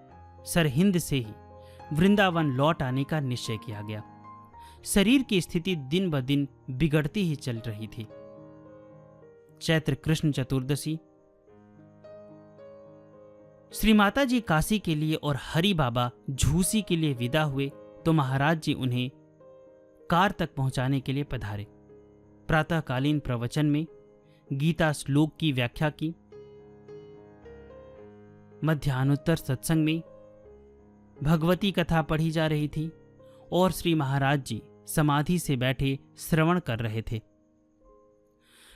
सरहिंद से ही वृंदावन लौट आने का निश्चय किया गया। शरीर की स्थिति दिन ब दिन बिगड़ती ही चल रही थी। चैत्र कृष्ण चतुर्दशी, श्री माता जी काशी के लिए और हरि बाबा झूसी के लिए विदा हुए तो महाराज जी उन्हें कार तक पहुंचाने के लिए पधारे। प्रातःकालीन प्रवचन में गीता श्लोक की व्याख्या की। मध्याह्नोत्तर सत्संग में भगवती कथा पढ़ी जा रही थी और श्री महाराज जी समाधि से बैठे श्रवण कर रहे थे।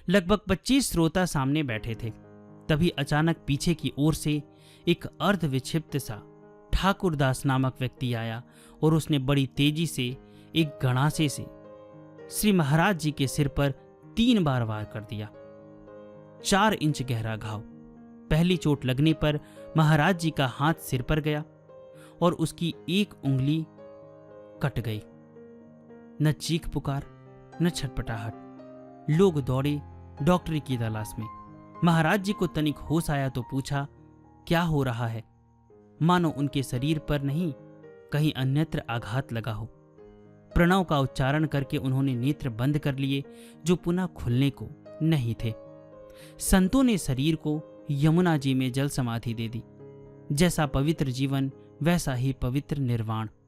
लगभग 25 श्रोता सामने बैठे थे। तभी अचानक पीछे की ओर से एक अर्ध विक्षिप्त सा ठाकुरदास नामक व्यक्ति आया और उसने बड़ी तेजी से एक गणासे से श्री महाराज जी के सिर पर 3 बार वार कर दिया। 4 इंच गहरा घाव। पहली चोट लगने पर महाराज जी का हाथ सिर पर गया और उसकी एक उंगली कट गई। न चीख पुकार, न छटपटाहट। लोग दौड़े डॉक्टरी की तलाश में। महाराज जी को तनिक होश आया तो पूछा, क्या हो रहा है? मानो उनके शरीर पर नहीं, कहीं अन्यत्र आघात लगा हो। प्रणव का उच्चारण करके उन्होंने नेत्र बंद कर लिए, जो पुनः खुलने को नहीं थे। संतों ने शरीर को यमुना जी में जल समाधि दे दी। जैसा पवित्र जीवन, वैसा ही पवित्र निर्वाण। –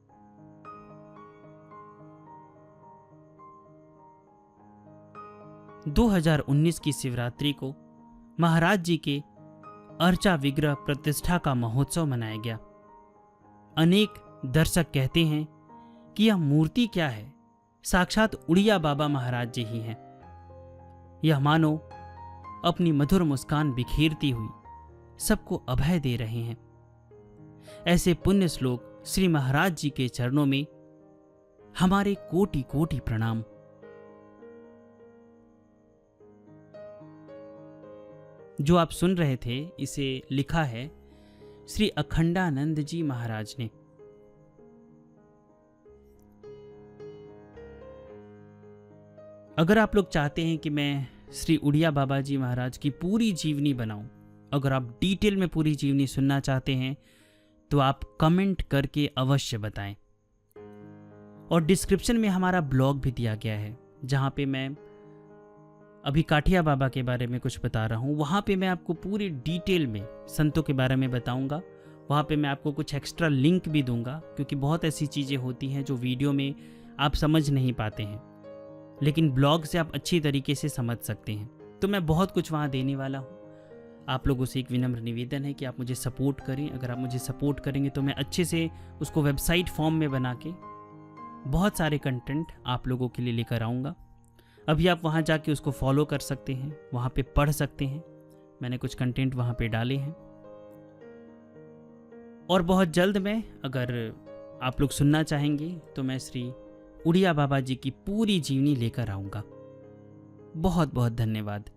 2019 की शिवरात्रि को महाराज जी के अर्चा विग्रह प्रतिष्ठा का महोत्सव मनाया गया। अनेक दर्शक कहते हैं कि यह मूर्ति क्या है, साक्षात उड़िया बाबा महाराज जी ही हैं। यह मानो अपनी मधुर मुस्कान बिखेरती हुई सबको अभय दे रहे हैं। ऐसे पुण्य श्लोक श्री महाराज जी के चरणों में हमारे कोटि कोटि प्रणाम। जो आप सुन रहे थे, इसे लिखा है श्री अखंडानंद जी महाराज ने। अगर आप लोग चाहते हैं कि मैं श्री उड़िया बाबा जी महाराज की पूरी जीवनी बनाऊं, अगर आप डिटेल में पूरी जीवनी सुनना चाहते हैं, तो आप कमेंट करके अवश्य बताएं। और डिस्क्रिप्शन में हमारा ब्लॉग भी दिया गया है, जहां पे मैं अभी काठिया बाबा के बारे में कुछ बता रहा हूँ। वहाँ पे मैं आपको पूरी डिटेल में संतों के बारे में बताऊँगा। वहाँ पे मैं आपको कुछ एक्स्ट्रा लिंक भी दूंगा, क्योंकि बहुत ऐसी चीज़ें होती हैं जो वीडियो में आप समझ नहीं पाते हैं, लेकिन ब्लॉग से आप अच्छी तरीके से समझ सकते हैं। तो मैं बहुत कुछ वहाँ देने वाला हूँ। आप लोगों से एक विनम्र निवेदन है कि आप मुझे सपोर्ट करें। अगर आप मुझे सपोर्ट करेंगे तो मैं अच्छे से उसको वेबसाइट फॉर्म में बना के बहुत सारे कंटेंट आप लोगों के लिए लेकर आऊँगा। अभी आप वहाँ जाके उसको फॉलो कर सकते हैं, वहाँ पे पढ़ सकते हैं। मैंने कुछ कंटेंट वहाँ पे डाले हैं। और बहुत जल्द में अगर आप लोग सुनना चाहेंगे तो मैं श्री उड़िया बाबा जी की पूरी जीवनी लेकर आऊँगा। बहुत बहुत धन्यवाद।